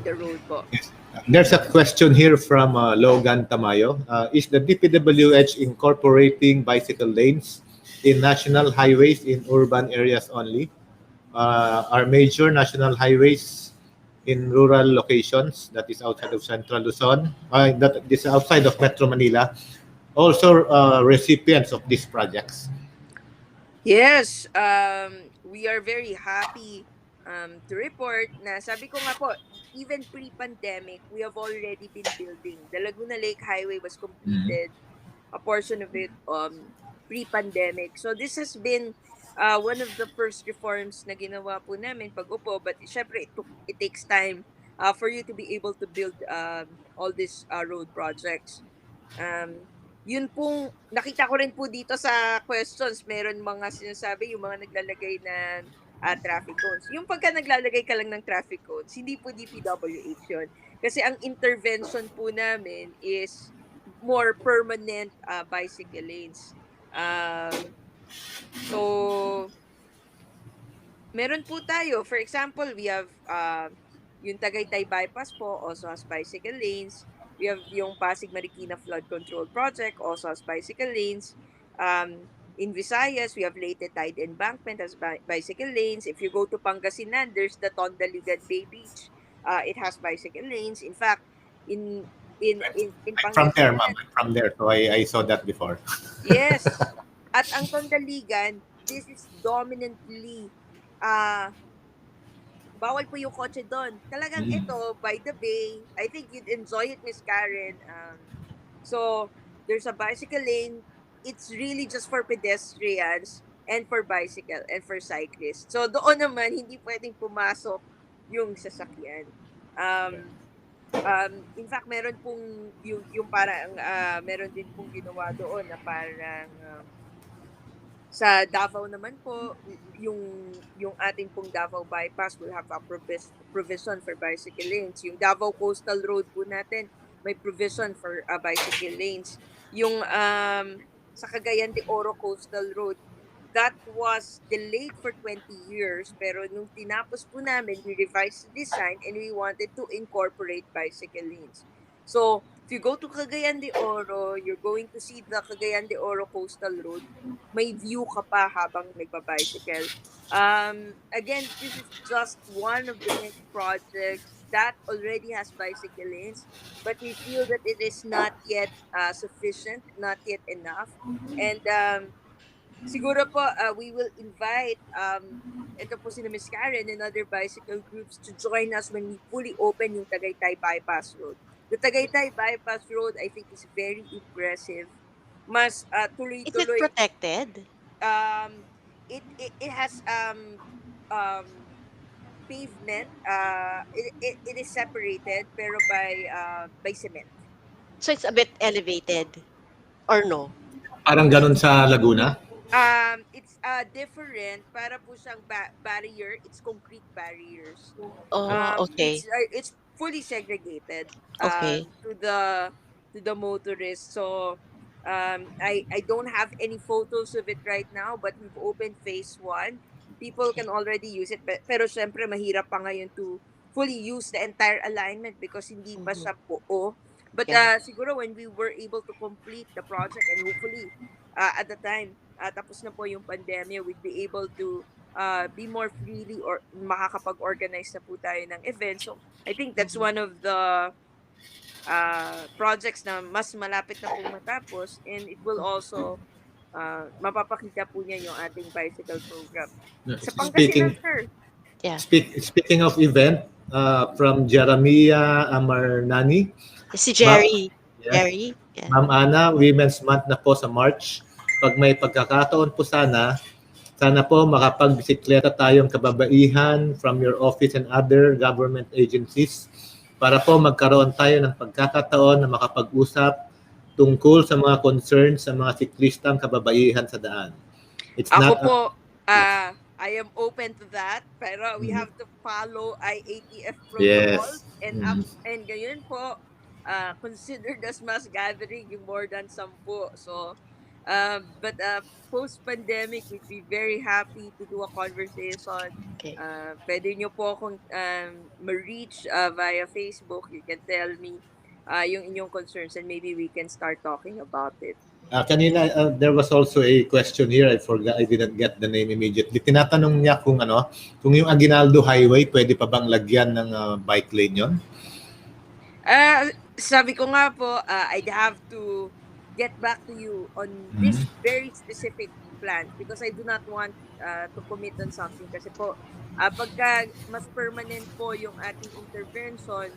the road po. Yes. There's a question here from Logan Tamayo. Is the DPWH incorporating bicycle lanes in national highways in urban areas only? Are major national highways in rural locations, that is outside of Central Luzon, that is outside of Metro Manila, also recipients of these projects? Yes, we are very happy to report na sabi ko nga po, even pre-pandemic, we have already been building. The Laguna Lake Highway was completed, a portion of it pre-pandemic. So this has been one of the first reforms na ginawa po namin pag upo, but syempre it takes time for you to be able to build all these road projects. Yun pong nakita ko rin po dito sa questions, meron mga sinasabi yung mga naglalagay ng traffic cones. Yung pagka naglalagay ka lang ng traffic cones, hindi po DPWH yun. Kasi ang intervention po namin is more permanent bicycle lanes. Um, so, meron po tayo. For example, we have yung Tagaytay Bypass po, also has bicycle lanes. We have yung Pasig Marikina Flood Control Project, also has bicycle lanes. In Visayas, we have Leyte Tide Embankment has bicycle lanes. If you go to Pangasinan, there's the Tondaligan Bay Beach. It has bicycle lanes. In fact, in in I'm from there, ma'am. Pangasinan, I'm from there. So I saw that before. yes. At ang Tondaligan, this is dominantly uh, bawal po yung kotse doon. Talagang Mm. ito, by the bay, I think you'd enjoy it, Miss Karen. So, there's a bicycle lane. It's really just for pedestrians and for bicycle and for cyclists. So, doon naman, hindi pwedeng pumasok yung sasakyan. Um, in fact, meron pong yung parang meron din pong ginawa doon na parang sa Davao naman po, yung ating pong Davao bypass will have a provision for bicycle lanes. Yung Davao Coastal Road po natin, may provision for bicycle lanes. Yung sa Cagayan de Oro Coastal Road, that was delayed for 20 years, pero nung tinapos po namin, we revised the design and we wanted to incorporate bicycle lanes. So, if you go to Cagayan de Oro, you're going to see the Cagayan de Oro Coastal Road. May view ka pa habang nagba-bicycle. Again, this is just one of the many projects that already has bicycle lanes, but we feel that it is not yet sufficient, not yet enough. And siguro po, we will invite ito po si Miss Karen and other bicycle groups to join us when we fully open yung Tagaytay Bypass Road. The Tagaytay Bypass Road, I think, is very impressive. Mas Is it tuloy-tuloy. protected? Um, it has um, pavement. It is separated pero by cement. So it's a bit elevated or no? Parang ganun sa Laguna. It's different. Para po siyang barrier. It's concrete barriers. Oh, okay. It's fully segregated Okay. to the motorist. So I don't have any photos of it right now, but we've opened phase one. People Okay. can already use it, pero syempre mahirap pa ngayon to fully use the entire alignment because hindi pa Mhm. siya buo. But Yeah. siguro when we were able to complete the project and hopefully at the time tapos na po yung pandemya, we'd be able to be more freely or makakapag-organize na po tayo ng event. So I think that's Mhm. one of the projects na mas malapit na pong matapos, and it will also mapapakita po niya yung ating bicycle program. Sa Pangasinan, Speaking sir. Yeah. speaking of event, from Jeremiah Amarnani, Si Ma- Jerry. yes, Jerry? Yeah. Ma'am Ana, Women's Month na po sa March. Pag may pagkakataon po sana po makapag-bisikleta tayong kababaihan from your office and other government agencies para po magkaroon tayo ng pagkakataon na makapag-usap tungkol sa mga concerns sa mga siklistang kababaihan sa daan. It's Ako not po, yes. I am open to that, pero we Mm. have to follow IATF Yes. protocols, and Mm. and ngayon po, considered as mass gathering yung more than 10. So, but post-pandemic, we'd be very happy to do a conversation. Okay. Pwede nyo po akong ma-reach via Facebook. You can tell me yung inyong concerns and maybe we can start talking about it. Kanina, there was also a question here. I forgot. I didn't get the name immediately. Tinatanong niya kung yung Aguinaldo Highway, pwede pa bang lagyan ng bike lane yon? Sabi ko nga po, I'd have to get back to you on this very specific plan because I do not want to commit on something kasi po, pagka mas permanent po yung ating intervention,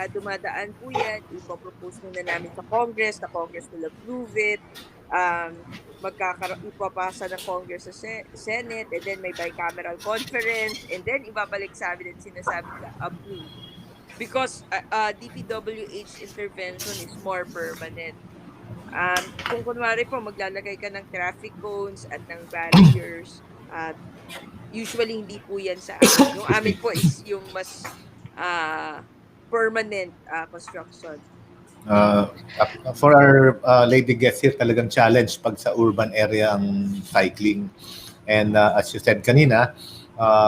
dumadaan po yan, ipopropose muna namin sa Congress, the Congress will approve it, ipapasa ng Congress sa Senate, and then may bicameral conference, and then ibabalik sa amin at sinasabi na approve. Because DPWH intervention is more permanent. Kung kunwari po maglalagay ka ng traffic cones at ng barriers, usually hindi po yan sa amin. Yung amin po is yung mas permanent construction. Uh, for our lady guests here, talagang challenge pag sa urban area ang cycling. And as you said kanina,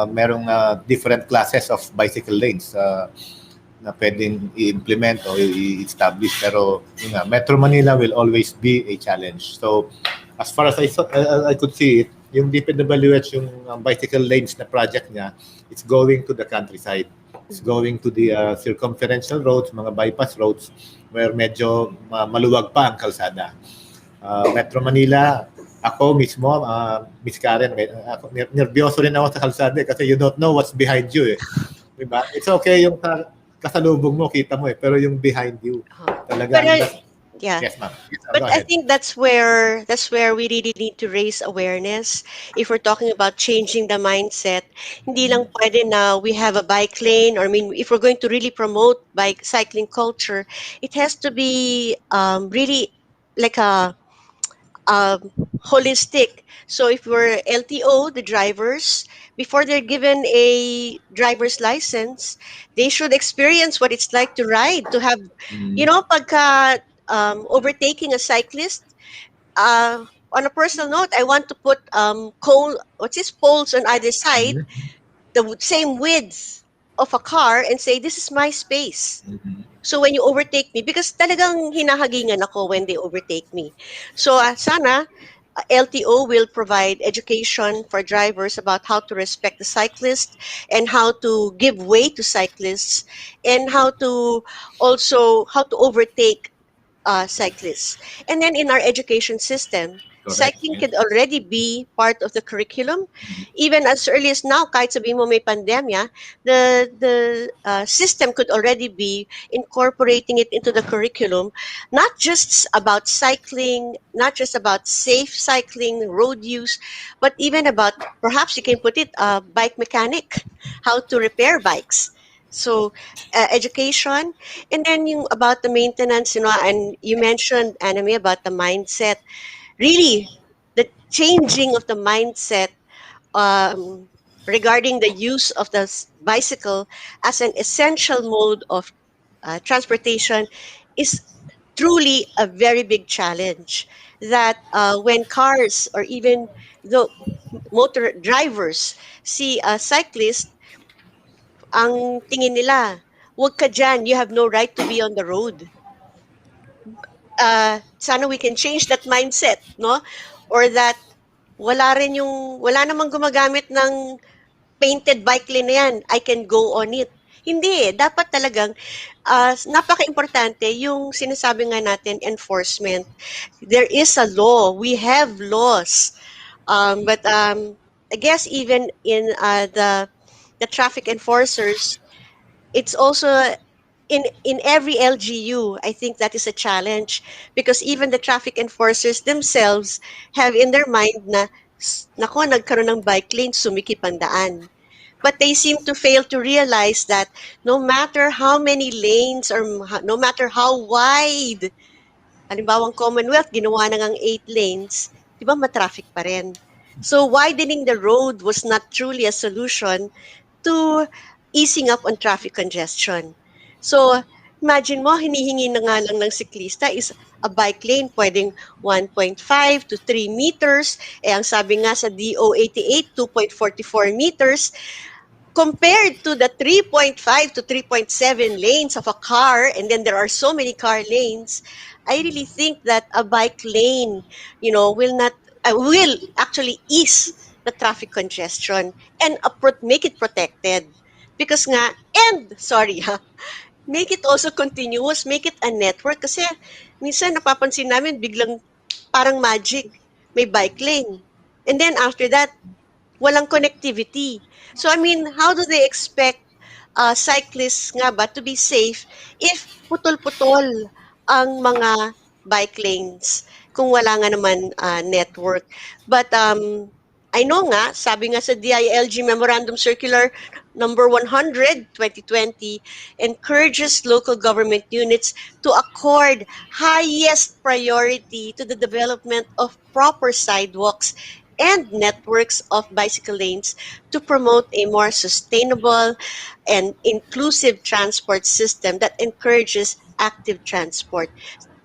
merong different classes of bicycle lanes na pwedeng i-implement o i-establish. Pero yun nga, Metro Manila will always be a challenge. So as far as I could see it, yung DPWH, yung bicycle lanes na project niya, it's going to the countryside. It's going to the circumferential roads, mga bypass roads, where medyo maluwag pa ang kalsada. Metro Manila, ako mismo, Miss Karen, ako, nervyoso rin ako sa kalsada kasi you don't know what's behind you. Diba? It's okay yung kasalubong mo, kita mo pero yung behind you, talagang, Pero yeah. yes ma'am. Yes, But go I ahead. think that's where we really need to raise awareness. If we're talking about changing the mindset, hindi lang pwede na we have a bike lane, or I mean, if we're going to really promote bike cycling culture, it has to be really like a holistic. So if we're LTO, the drivers, before they're given a driver's license, they should experience what it's like to ride, to have, pagka overtaking a cyclist, on a personal note, I want to put what's this, poles on either side, the same width of a car, and say, this is my space. So when you overtake me, because talagang hinahagingan ako when they overtake me. So sana LTO will provide education for drivers about how to respect the cyclist and how to give way to cyclists, and how to overtake cyclists. And then in our education system, Correct. cycling Yes. could already be part of the curriculum. Even as early as now, kahit sabihin mo may pandemya, the system could already be incorporating it into the curriculum, not just about cycling, not just about safe cycling, road use, but even about, perhaps you can put it, bike mechanic, how to repair bikes. So, education, and then yung about the maintenance, and you mentioned, Anime, about the mindset. Really, the changing of the mindset um, regarding the use of the bicycle as an essential mode of transportation is truly a very big challenge. That when cars, or even the motor drivers, see a cyclist, ang tingin nila, "Wag ka diyan, you have no right to be on the road." Sana we can change that mindset, no? Or that wala namang gumagamit ng painted bike lane na yan, I can go on it. Hindi, dapat talagang napaka-importante yung sinasabi nga natin, enforcement. There is a law, we have laws. But I guess even in the traffic enforcers, it's also in every LGU. I think that is a challenge, because even the traffic enforcers themselves have in their mind na, nako, nagkaroon ng bike lane, sumikip ang daan." But they seem to fail to realize that no matter how many lanes, or no matter how wide, halimbawa ang Commonwealth, ginawa na ng 8 lanes, di ba matraffic pa rin? So widening the road was not truly a solution to easing up on traffic congestion. So, imagine mo, hinihingi na nga lang ng siklista is a bike lane, pwedeng 1.5 to 3 meters. Ang sabi nga sa DO88, 2.44 meters. Compared to the 3.5 to 3.7 lanes of a car, and then there are so many car lanes, I really think that a bike lane, will not will actually ease the traffic congestion, and make it protected. Because nga, and sorry ha, make it also continuous, make it a network. Kasi minsan napapansin namin, biglang parang magic, may bike lane. And then after that, walang connectivity. So I mean, how do they expect cyclists nga ba to be safe if putol-putol ang mga bike lanes kung wala nga naman network? But I know nga, sabi nga sa DILG Memorandum Circular number 100, 2020, encourages local government units to accord highest priority to the development of proper sidewalks and networks of bicycle lanes to promote a more sustainable and inclusive transport system that encourages active transport.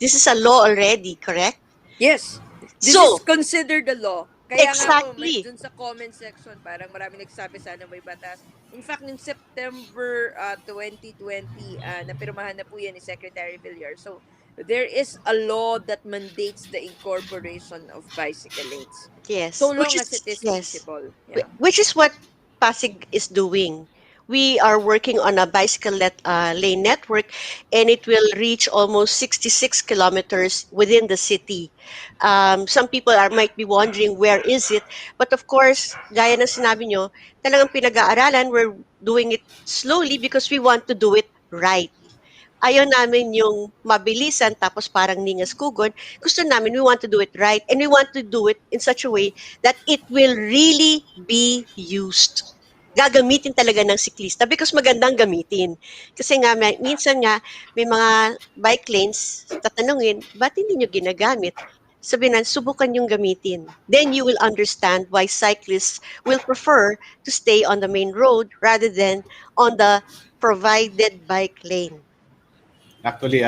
This is a law already, correct? Yes. This So, is considered the law. Kaya nga po, exactly. dun sa comment section, parang marami nagsabi sana may batas. In fact, noong September 2020, napirmahan na po yan ni Secretary Villar. So, there is a law that mandates the incorporation of bicycle lanes. So Yes, long as it is yes, feasible. Yeah. which is what Pasig is doing. We are working on a bicycle lane network, and it will reach almost 66 kilometers within the city. Some people might be wondering where is it, but of course, gaya ng sinabi nyo, talagang pinag-aaralan, we're doing it slowly because we want to do it right. Ayaw namin yung mabilisan tapos parang ningas kugod. Gusto namin, we want to do it right, and we want to do it in such a way that it will really be used. Gagamitin talaga ng siklista because magandang gamitin. Kasi nga, minsan nga, may mga bike lanes, tatanungin, ba't hindi nyo ginagamit? Sabihin na, subukan yung gamitin. Then you will understand why cyclists will prefer to stay on the main road rather than on the provided bike lane. Actually,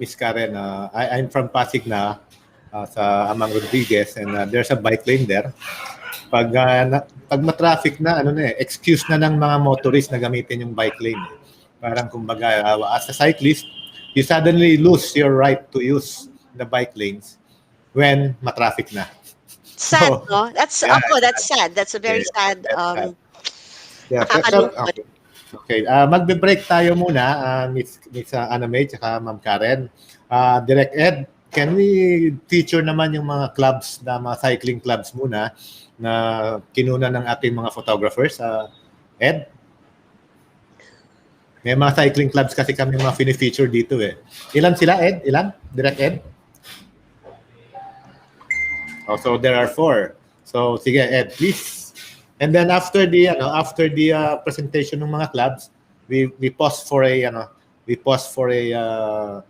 Miss Karen, I'm from Pasig na, sa Amang Rodriguez, and there's a bike lane there. Pag ma-traffic na, excuse na ng mga motorist na gamitin yung bike lane. Parang kumbaga, as a cyclist, you suddenly lose your right to use the bike lanes when ma-traffic na. Sad, So, no? That's yeah, that's sad. That's a very sad that's sad. Yeah, nakakalungkot. okay. Magbe-break tayo muna, Miss Anna May tsaka Ma'am Karen. Direct Ed, can we feature naman yung mga clubs, na mga cycling clubs muna na kinuna ng ating mga photographers? Ed? May mga cycling clubs kasi kami mga fini-feature dito eh. Ilan sila, Ed? Ilan? Direct Ed? Oh, so there are 4. So sige, Ed, please. And then after the presentation ng mga clubs, we pause for a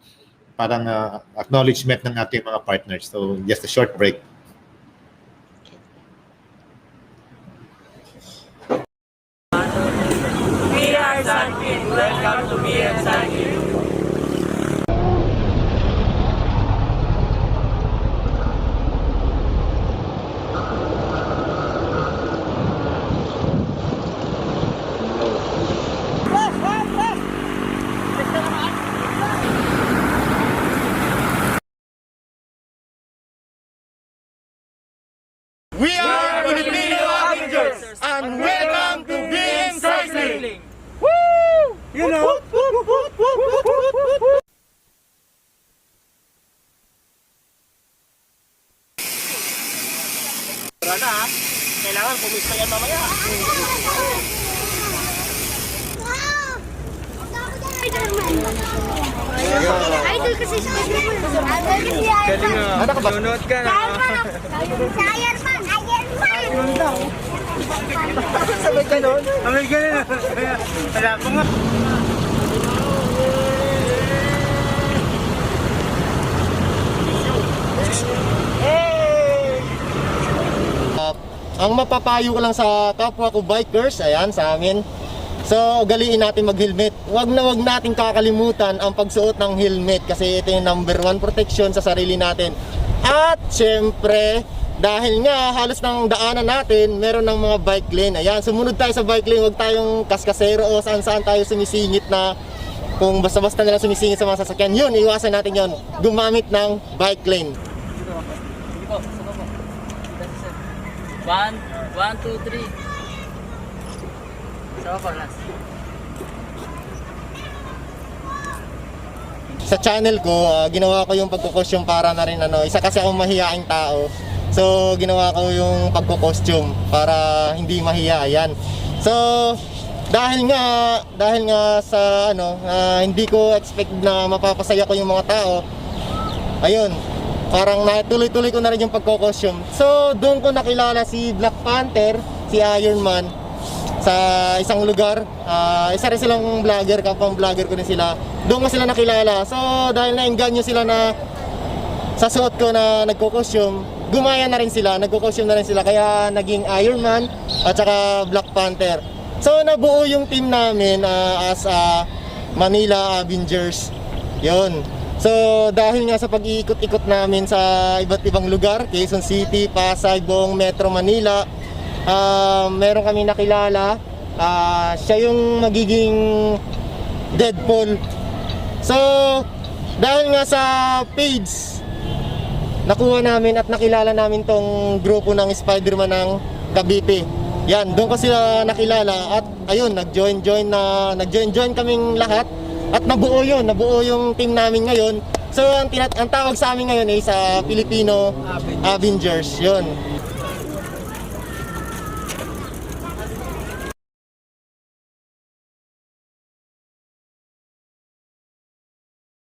parang acknowledgement ng ating mga partners. So just a short break. We are Sankin. Welcome to me and Sankin. We are Filipino Avengers, and welcome to BM Cycling! Woo! You know? Kailangan pumista yan mamaya. Idol kasi sa Ano ka ba? Nunod ka na. Chairperson! Sabay ka nun? Sabay ka nun. Wala pa nga. Ang mapapayo ko lang sa kapwa ko bikers, ayan, sa amin. So, ugaliin natin mag-helmet. Huwag nating kakalimutan ang pagsuot ng helmet kasi ito yung number 1 protection sa sarili natin. At syempre, dahil nga halos ng daanan natin, meron ng mga bike lane. Ayan, sumunod tayo sa bike lane. Huwag tayong kaskasero o saan-saan tayo sumisingit na kung basta-basta nila sumisingit sa mga sasakyan. Yun, iwasan natin yun. Gumamit ng bike lane. 1, 2, 3. Sama pa last. Sa channel ko, ginawa ko yung pagko-costume para na rin isa kasi akong mahiyaing tao. So, ginawa ko yung pagko-costume para hindi mahiya, yan. So, dahil nga sa hindi ko expect na mapapasaya ko yung mga tao. Ayun, parang natuloy-tuloy ko na rin yung pagko-costume. So, doon ko nakilala si Black Panther, si Iron Man sa isang lugar. Isa rin silang vlogger, kapang vlogger ko din sila. Doon ko sila nakilala. So, dahil na-engganyo sila na sa suot ko na nagko-costume, gumaya na rin sila, nagko-costume na rin sila. Kaya naging Iron Man at saka Black Panther. So, nabuo yung team namin as Manila Avengers. Yun. So, dahil nga sa pag-iikot-ikot namin sa iba't ibang lugar, Quezon City, Pasig, buong Metro Manila, meron kami nakilala. Siya yung magiging Deadpool. So, dahil nga sa page, nakuha namin at nakilala namin tong grupo ng Spider-Man ng Cavite. Yan, doon ko sila nakilala at ayun, nag-join kaming lahat at nabuo yung team namin ngayon. So, ang tawag sa amin ngayon ay sa Filipino Avengers, yun.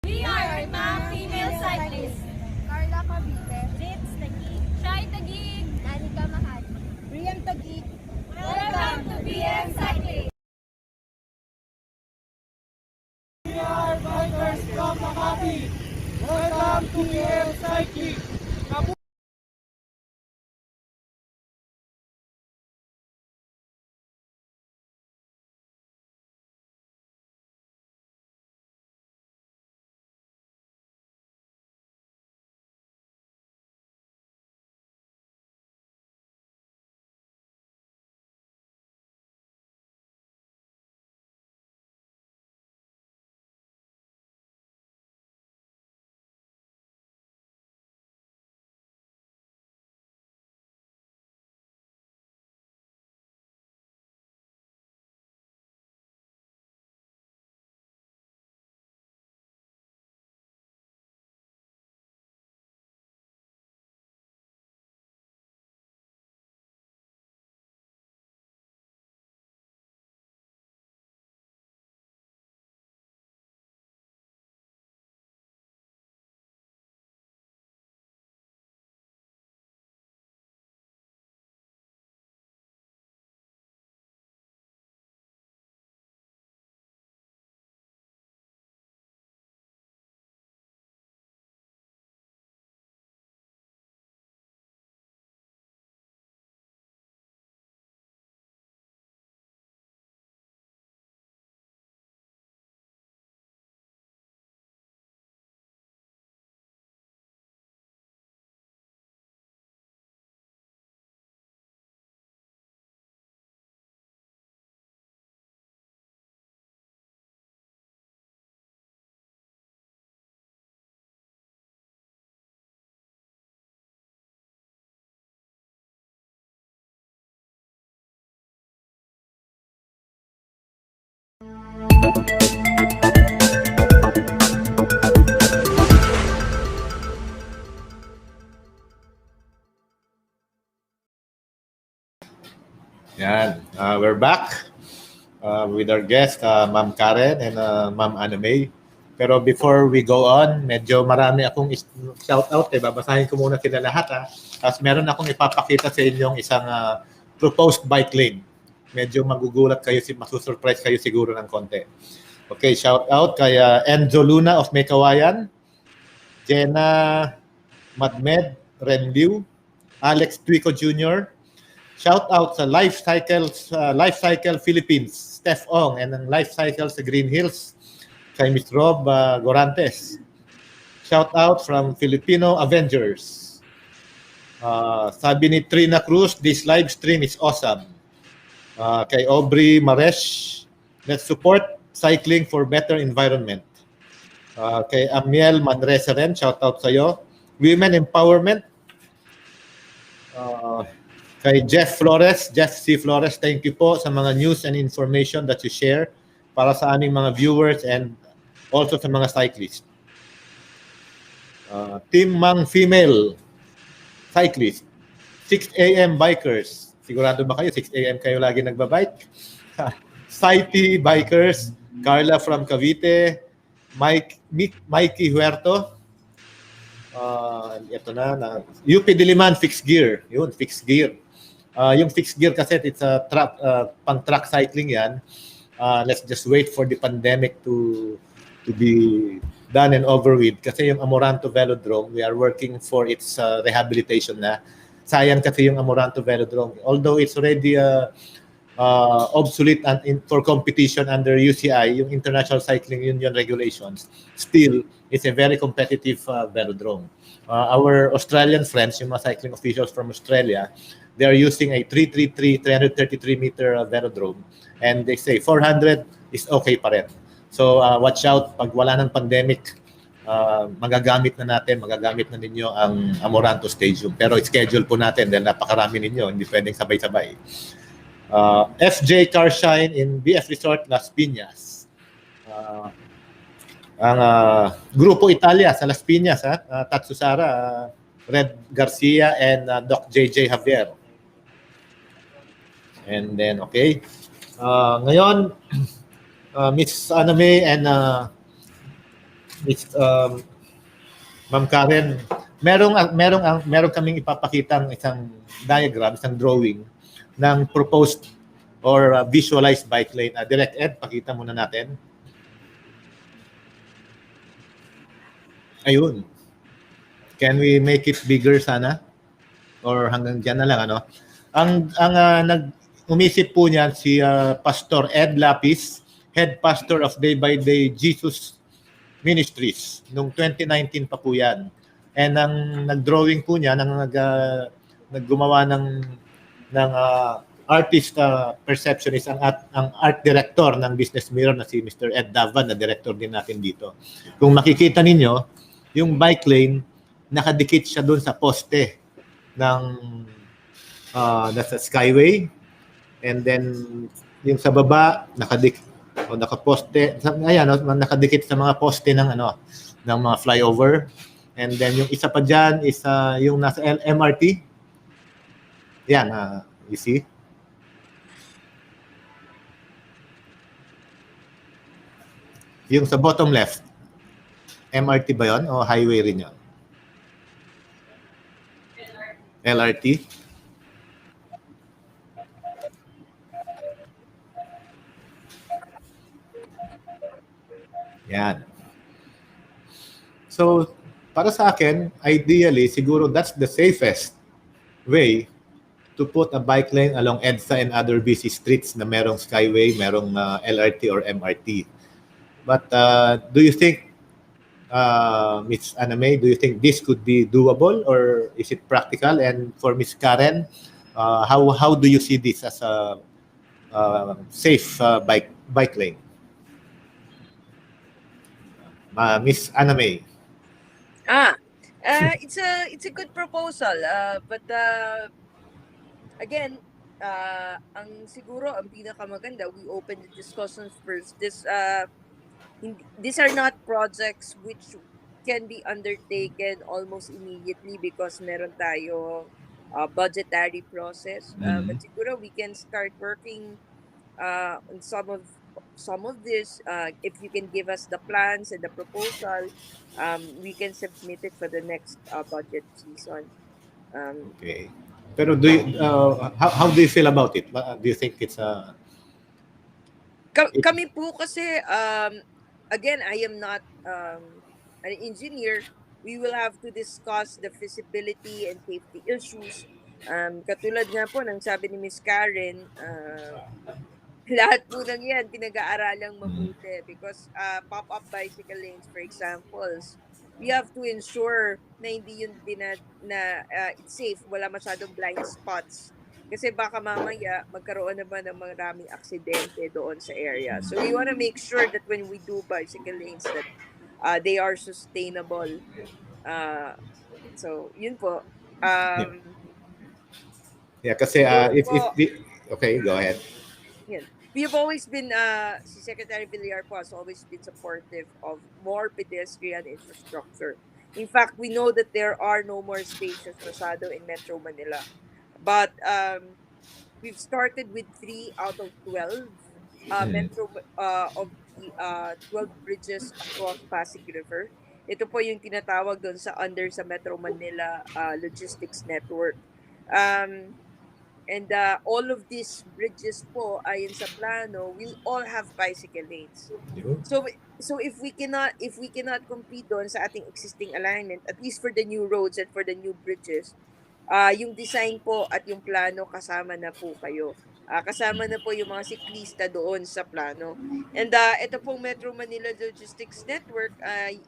We are mga female cyclists. Carla Cavite. Lips Taguig. Shai Taguig. Danica Mahal. Riam Taguig. Welcome to BM Cycling. Yan. We're back with our guest, Ma'am Karen and Ma'am May. Pero before we go on, medyo marami akong shout-out. Babasahin ko muna sila lahat. Tapos meron akong ipapakita sa inyong isang proposed bike lane. Medyo magugulat kayo, masusurprise kayo siguro ng konti. Okay, shout-out kay Enzo Luna of Mekawayan, Jenna Madmed Renliu, Alex Tuico Jr., shout out sa Life Cycle Philippines, Steph Ong, and ang Life Cycle sa Green Hills, kay Miss Rob Gorantes. Shout out from Filipino Avengers. Sabi ni Trina Cruz, this live stream is awesome. Kay Aubrey Maresh, let's support cycling for better environment. Kay Amiel Manreseren, shout out sa'yo. Women Empowerment. Kay Jeff C. Flores, thank you po sa mga news and information that you share para sa aming mga viewers and also sa mga cyclists. Team Mang Female Cyclist, 6 a.m. Bikers. Sigurado ba kayo, 6 a.m. kayo lagi nagbabike? Saiti Bikers, Carla from Cavite, Mikey Huerto, ito na, UP Diliman, fixed gear. Yun, fixed gear. Yung fixed gear kasi it's a pang-track cycling yan. Let's just wait for the pandemic to be done and over with. Kasi yung Amoranto Velodrome, we are working for its rehabilitation na. Sayang kasi yung Amoranto Velodrome. Although it's already obsolete for competition under UCI, yung International Cycling Union regulations, still it's a very competitive velodrome. Our Australian friends, yung mga cycling officials from Australia, they are using a 333 meter velodrome, and they say 400 is okay pa rin. So watch out, pag wala ng pandemic, magagamit na ninyo ang Amoranto Stadium. Pero schedule po natin dahil napakarami ninyo, hindi pwedeng sabay-sabay. FJ Carshine in BF Resort Las Piñas. Ang Grupo Italia sa Las Piñas, Tatsusara, Red Garcia, and Doc JJ Javier. And then, okay. Ngayon, Miss Aname and Miss Ma'am Karen, meron kaming ipapakitang isang diagram, isang drawing ng proposed or visualized bike lane. Direct Ed, pakita muna natin. Ayun. Can we make it bigger sana? Or hanggang dyan na lang, ano? Ang nag-umisip po niyan si Pastor Ed Lapis, Head Pastor of Day by Day Jesus Ministries. Noong 2019 pa po yan. And ang nag-drawing po niya, naggumawa ng artist perceptionist, ang art director ng Business Mirror na si Mr. Ed Davan, na director din natin dito. Kung makikita ninyo, yung bike lane, nakadikit siya doon sa poste ng nasa Skyway, and then yung sa baba nakaposte, ayan, nakadikit sa mga poste ng ng mga flyover, and then yung isa pa diyan is yung nasa MRT. Yan, you see. Yung sa bottom left, MRT ba yun o highway rin yun? LRT. Yan. So, para sa akin, ideally, siguro that's the safest way to put a bike lane along EDSA and other busy streets na merong Skyway, merong LRT or MRT. But do you think, Ms. Aname, do you think this could be doable, or is it practical? And for Ms. Karen, how do you see this as a safe bike lane? Ms. Aname. It's a good proposal, but again, ang siguro ang pinakamaganda, we open the discussions first. These are not projects which can be undertaken almost immediately because meron tayo budgetary process. But siguro we can start working on some of this. If you can give us the plans and the proposal, we can submit it for the next budget season. Okay. Pero how do you feel about it? Do you think it's kami po kasi again, I am not an engineer. We will have to discuss the feasibility and safety issues. Katulad nga po ng sabi ni Miss Karen, lahat po ng yan pinag-aaralang mabuti because pop-up bicycle lanes, for examples, we have to ensure na hindi yun it's safe, wala masyadong blind spots. Kasi baka mamaya magkaroon naman ng maraming aksidente doon sa area. So we want to make sure that when we do bicycle lanes that they are sustainable. So yun po. Kasi okay, go ahead. Yeah. We have always been, si Secretary Villar po has always been supportive of more pedestrian infrastructure. In fact, we know that there are no more spaces masyado in Metro Manila. But we've started with 3 out of 12 of the 12 bridges across Pasig River. Ito po yung tinatawag doon sa Metro Manila logistics network. And all of these bridges po ayon sa plano will all have bicycle lanes. So if we cannot compete doon sa ating existing alignment, at least for the new roads and for the new bridges, yung design po at yung plano kasama na po kayo. Kasama na po yung mga siklista doon sa plano. And ito pong Metro Manila Logistics Network ay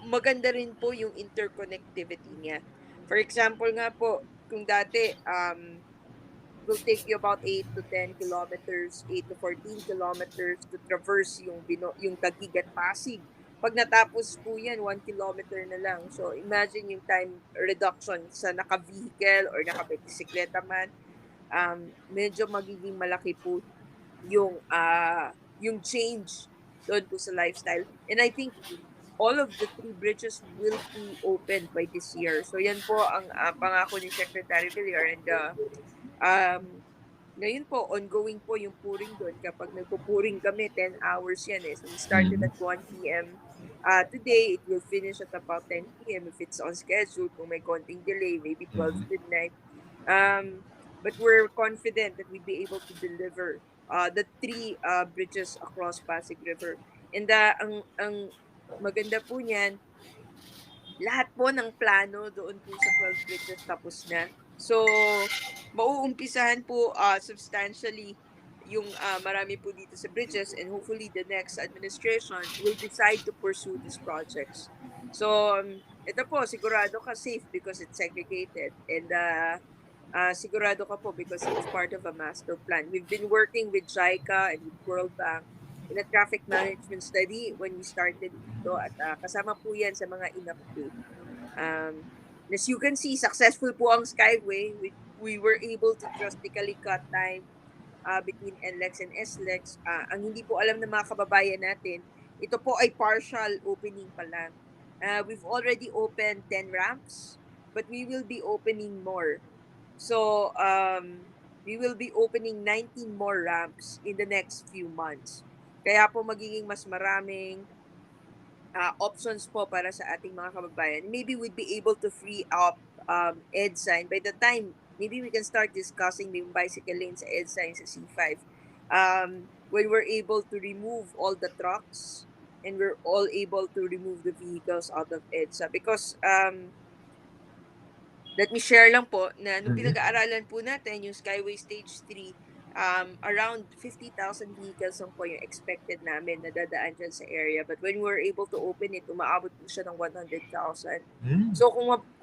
maganda rin po yung interconnectivity niya. For example nga po, kung dati it will take you about 8 to 10 kilometers, 8 to 14 kilometers to traverse yung Taguig at Pasig. Pag natapos po yan, 1 kilometer na lang. So imagine yung time reduction sa naka-vehicle or naka-bisikleta man. Medyo magiging malaki po yung change doon po sa lifestyle. And I think all of the 3 bridges will be opened by this year. So yan po ang pangako ni Secretary Villar. And ngayon po, ongoing po yung pouring doon. Kapag nagpo-pouring kami, 10 hours yan eh. So we started at 1 p.m. Today, it will finish at about 10 p.m. if it's on schedule. Kung may konting delay, maybe 12 midnight. But we're confident that we'll be able to deliver the 3 bridges across Pasig River. And ang maganda po niyan, lahat po ng plano doon po sa 12 bridges tapos na. So, mauumpisahan po substantially yung marami po dito sa bridges, and hopefully the next administration will decide to pursue these projects. So, ito po, sigurado ka safe because it's segregated, and sigurado ka po because it's part of a master plan. We've been working with JICA and with World Bank in a traffic management study when we started dito, at kasama po yan sa mga in-update. As you can see, successful po ang Skyway. We were able to drastically cut time between NLEX and SLEX. Ang hindi po alam ng mga kababayan natin, ito po ay partial opening pa lang. We've already opened 10 ramps, but we will be opening more. So, we will be opening 19 more ramps in the next few months. Kaya po magiging mas maraming options po para sa ating mga kababayan. Maybe we'd be able to free up EDSA, and by the time, maybe we can start discussing yung bicycle lanes sa EDSA and sa C5. When we're able to remove all the trucks and we're all able to remove the vehicles out of EDSA. Because, let me share lang po na nung pinag-aaralan po natin yung Skyway Stage 3, around 50,000 vehicles lang po yung expected namin na dadaan dyan sa area. But when we were able to open it, umaabot po siya ng 100,000. So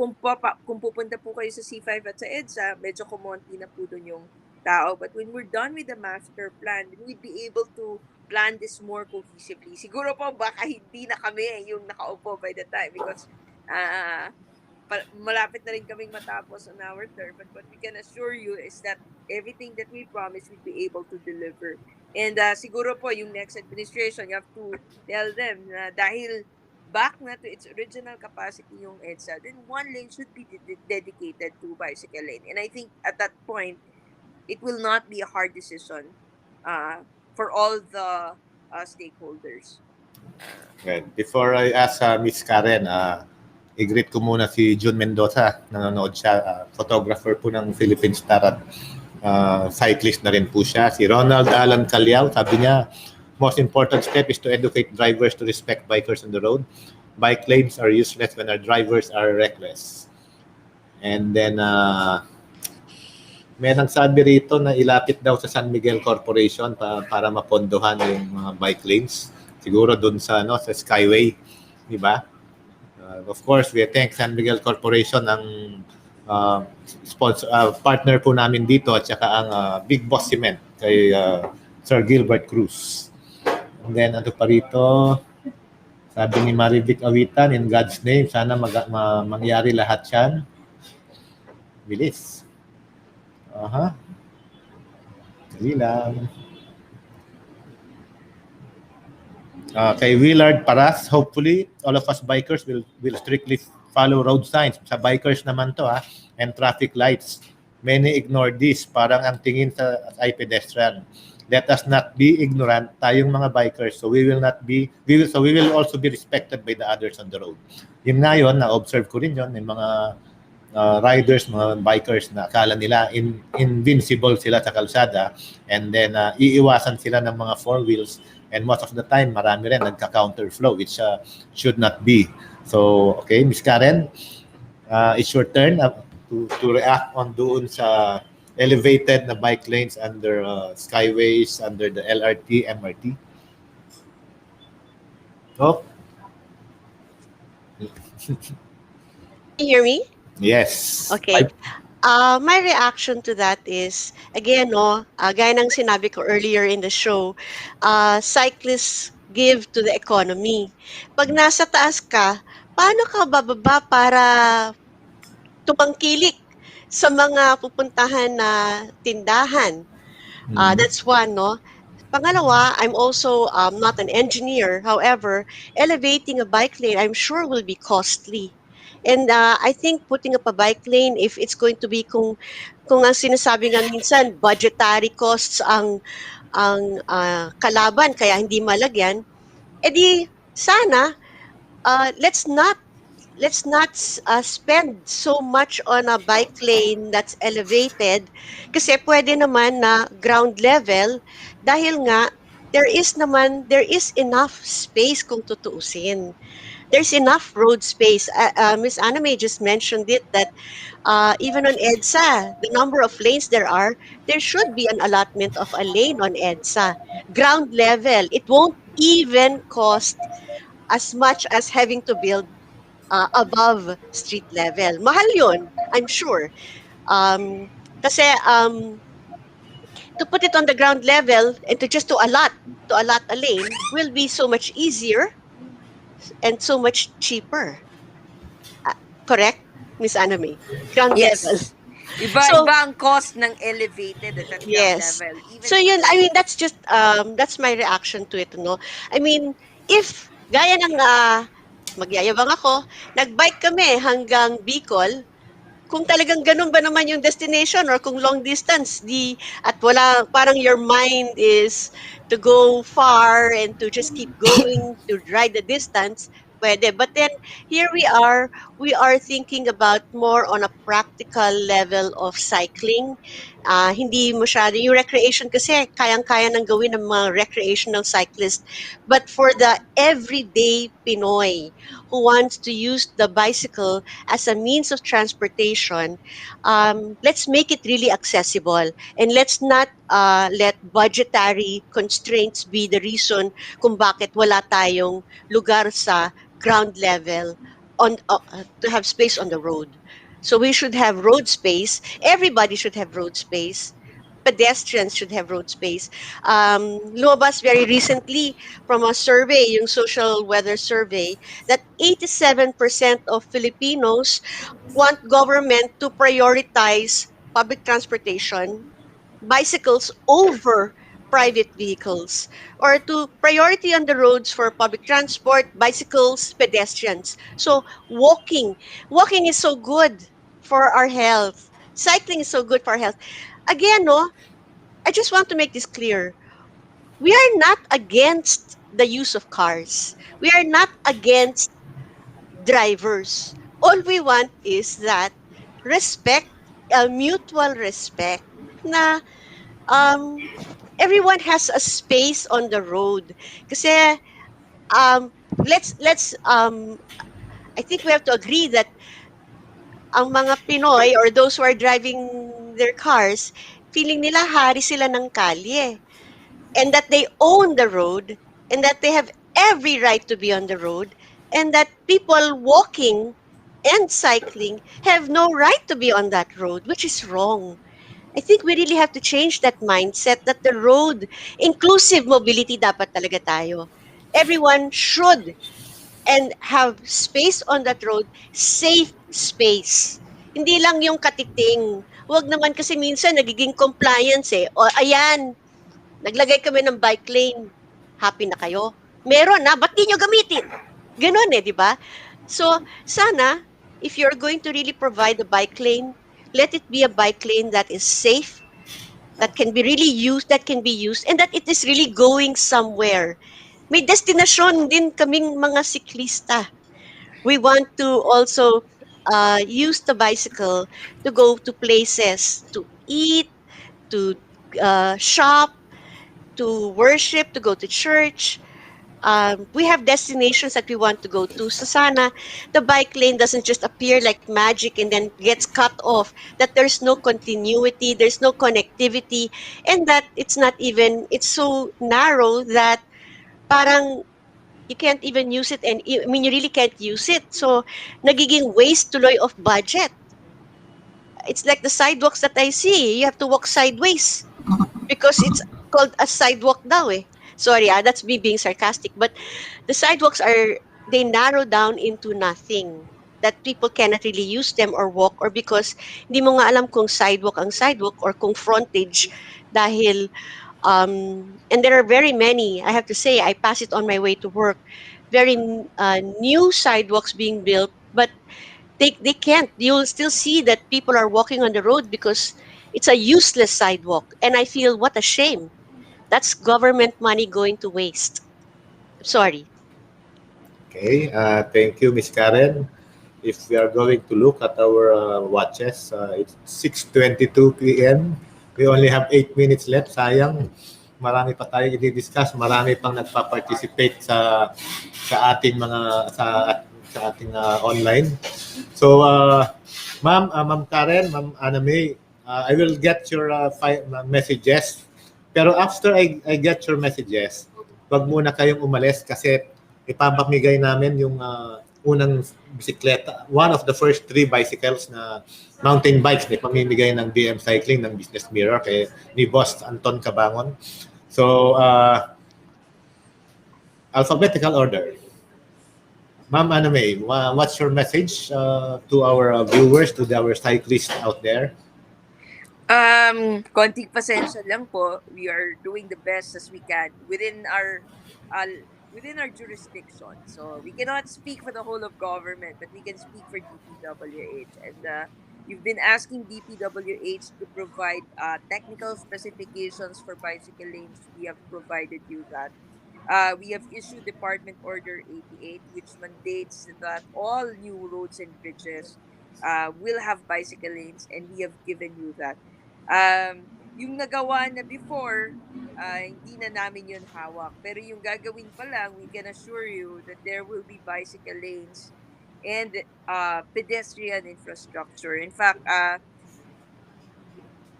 kung pupunta po kayo sa C5 at sa EDSA, medyo kumonti na po doon yung tao. But when we're done with the master plan, then we'd be able to plan this more cohesively. Siguro po baka hindi na kami yung nakaupo by the time because malapit na rin kaming matapos on our term, but what we can assure you is that everything that we promise we'll be able to deliver. And siguro po yung next administration, you have to tell them na dahil back na to its original capacity yung EDSA, then 1 lane should be dedicated to bicycle lane. And I think at that point, it will not be a hard decision for all the stakeholders. Right. Before I ask Miss Karen, i-greet ko muna si June Mendoza. Nanonood siya. Photographer po ng Philippine Star at cyclist na rin po siya. Si Ronald Alan Calyao, sabi niya, most important step is to educate drivers to respect bikers on the road. Bike lanes are useless when our drivers are reckless. And then, may nagsabi rito na ilapit daw sa San Miguel Corporation para mapondohan yung mga bike lanes. Siguro dun sa sa Skyway, di ba? Of course, we thank San Miguel Corporation, ang sponsor, partner po namin dito, at saka ang Big Boss Cement kay Sir Gilbert Cruz. And then, ano pa rito, sabi ni Marivic Awitan, in God's name, sana mangyari lahat yan. Bilis. Dali lang. Kay Willard Paras, hopefully all of us bikers will strictly follow road signs. Sa bikers naman to and traffic lights. Many ignore this. Parang ang tingin ay pedestrian. Let us not be ignorant, tayong mga bikers, so we will also be respected by the others on the road. Yun nga yun, na-observe ko rin yun, yung mga riders, mga bikers na akala nila invincible sila sa kalsada, and then iiwasan sila ng mga four wheels. And most of the time, marami rin nagka-counterflow, which should not be. So, okay, Ms. Karen, it's your turn to react on doon sa elevated na bike lanes under skyways, under the LRT, MRT. Oh, Can you hear me? yes. Okay. My reaction to that is, again, no, gaya ng sinabi ko earlier in the show, cyclists give to the economy. Pag nasa taas ka, paano ka bababa para tumangkilik sa mga pupuntahan na tindahan? That's one, no? Pangalawa, I'm also not an engineer. However, elevating a bike lane, I'm sure will be costly. And I think putting up a bike lane, if it's going to be kung ang sinasabi nga minsan, budgetary costs ang kalaban, kaya hindi malagyan, edi sana let's not spend so much on a bike lane that's elevated kasi pwede naman na ground level dahil nga there is enough space kung tutuusin. There's enough road space. Miss Anime just mentioned it that even on EDSA, the number of lanes there should be an allotment of a lane on EDSA. Ground level, it won't even cost as much as having to build above street level. Mahal yun, I'm sure. Kasi to put it on the ground level and to allot a lane will be so much easier and so much cheaper. Correct, Miss Anime? Ground level. Yes. So, Iba-iba ang cost ng elevated at ground yes. level. Even So yun, I mean, that's just, that's my reaction to it, no? I mean, if, gaya ng, magyayabang ako, nagbike kami hanggang Bicol, kung talagang ganun ba naman yung destination or kung long distance, at wala, parang your mind is to go far and to just keep going, to ride the distance, pwede. But then, here we are thinking about more on a practical level of cycling. Hindi masyado, yung recreation kasi, kayang-kaya nang gawin ng mga recreational cyclist. But for the everyday Pinoy who wants to use the bicycle as a means of transportation, let's make it really accessible and let's not let budgetary constraints be the reason kung bakit wala tayong lugar sa ground level to have space on the road. So we should have road space. Everybody should have road space. Pedestrians should have road space. Lumabas very recently from a survey, yung social weather survey, that 87% of Filipinos want government to prioritize public transportation, bicycles over private vehicles, or to priority on the roads for public transport, bicycles, pedestrians. So walking is so good for our health. Cycling is so good for our health. Again, no, I just want to make this clear. We are not against the use of cars. We are not against drivers. All we want is that respect, mutual respect na um, everyone has a space on the road. Kasi um, let's I think we have to agree that ang mga Pinoy or those who are driving their cars, feeling nila hari sila ng kalye and that they own the road and that they have every right to be on the road and that people walking and cycling have no right to be on that road, which is wrong. I think we really have to change that mindset that the road, inclusive mobility dapat talaga tayo. Everyone should and have space on that road, safe space. Hindi lang yung katiting. Huwag naman kasi minsan nagiging compliance eh. O ayan, naglagay kami ng bike lane. Happy na kayo? Meron na, ba't di nyo gamitin? Ganon eh, di ba? So, sana, if you're going to really provide a bike lane, let it be a bike lane that is safe, that can be really used, and that it is really going somewhere. May destinasyon din kaming mga siklista. We want to also use the bicycle to go to places, to eat, to shop, to worship, to go to church. We have destinations that we want to go to. So sana the bike lane doesn't just appear like magic and then gets cut off, that there's no continuity, there's no connectivity, and that it's so narrow that parang you can't even use it, and I mean, you really can't use it. So nagiging waste tuloy of budget. It's like the sidewalks that I see. You have to walk sideways because it's called a sidewalk now eh. Sorry, that's me being sarcastic, but the sidewalks are, they narrow down into nothing, that people cannot really use them or walk, or because hindi mo nga alam kung sidewalk ang sidewalk or kung frontage, dahil and there are very many, I have to say, I pass it on my way to work, very new sidewalks being built, but they can't, you'll still see that people are walking on the road because it's a useless sidewalk, and I feel what a shame. That's government money going to waste. Sorry. Okay, thank you, Miss Karen. If we are going to look at our watches, it's 6:22 p.m. We only have 8 minutes left. Sayang, marami pa tayo i-discuss. Marami pang nagpa-participate sa ating online. So, Ma'am Karen, Ma'am Anna May, I will get your messages. Pero after I get your messages, wag muna kayong umalis kasi ipapamigay namin yung unang bisikleta. One of the first 3 bicycles na mountain bikes na pamimigay ng BM Cycling ng Business Mirror ni Boss Anton Cabangon. So, alphabetical order. Ma'am Anna May, what's your message to our viewers, to our cyclists out there? Konting pasensya lang po. We are doing the best as we can within our jurisdiction. So we cannot speak for the whole of government, but we can speak for DPWH. And you've been asking DPWH to provide technical specifications for bicycle lanes. We have provided you that. We have issued Department Order 88, which mandates that all new roads and bridges will have bicycle lanes, and we have given you that. Yung nagawa na before, hindi na namin yun hawak. Pero yung gagawin pa lang, we can assure you that there will be bicycle lanes and pedestrian infrastructure. In fact,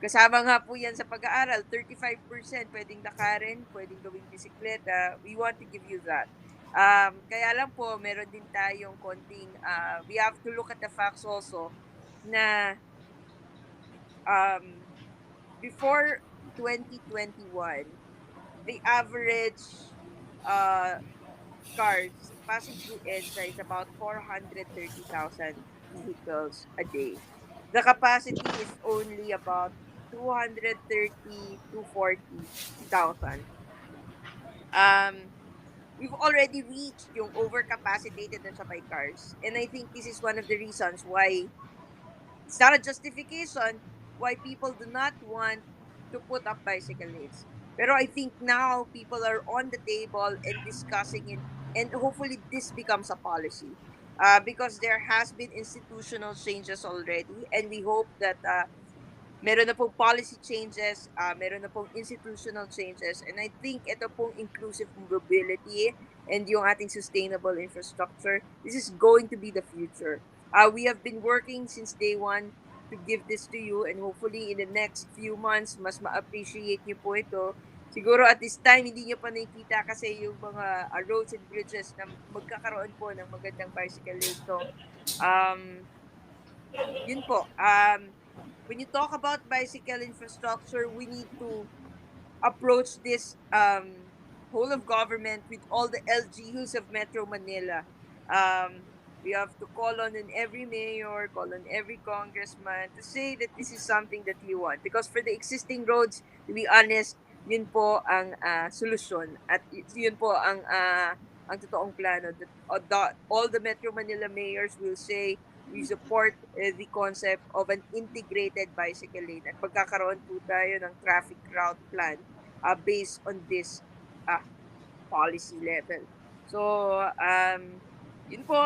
kasama nga po yan sa pag-aaral, 35% pwedeng lakarin, pwedeng gawing bisikleta. We want to give you that. Kaya lang po, meron din tayong konting, we have to look at the facts also na before 2021, the average cars passing through EDSA is about 430,000 vehicles a day. The capacity is only about 230 to 40,000. We've already reached yung overcapacitated na sabay cars. And I think this is one of the reasons why it's not a justification why people do not want to put up bicycle lanes. Pero I think now people are on the table and discussing it, and hopefully this becomes a policy. Because there has been institutional changes already, and we hope that meron na pong policy changes, meron na pong institutional changes, and I think ito pong inclusive mobility and yung ating sustainable infrastructure, this is going to be the future. We have been working since day one to give this to you, and hopefully in the next few months, mas ma-appreciate niyo po ito. Siguro at this time, hindi niyo pa nakikita kasi yung mga roads and bridges na magkakaroon po ng magandang bicycle lane. So, yun po. When you talk about bicycle infrastructure, we need to approach this whole of government with all the LGUs of Metro Manila. We have to call on every mayor, call on every congressman to say that this is something that we want. Because for the existing roads, to be honest, yun po ang solusyon. At yun po ang totoong plano. That all the Metro Manila mayors will say, we support the concept of an integrated bicycle lane at pagkakaroon po tayo ng traffic route plan based on this policy level. So, yun po,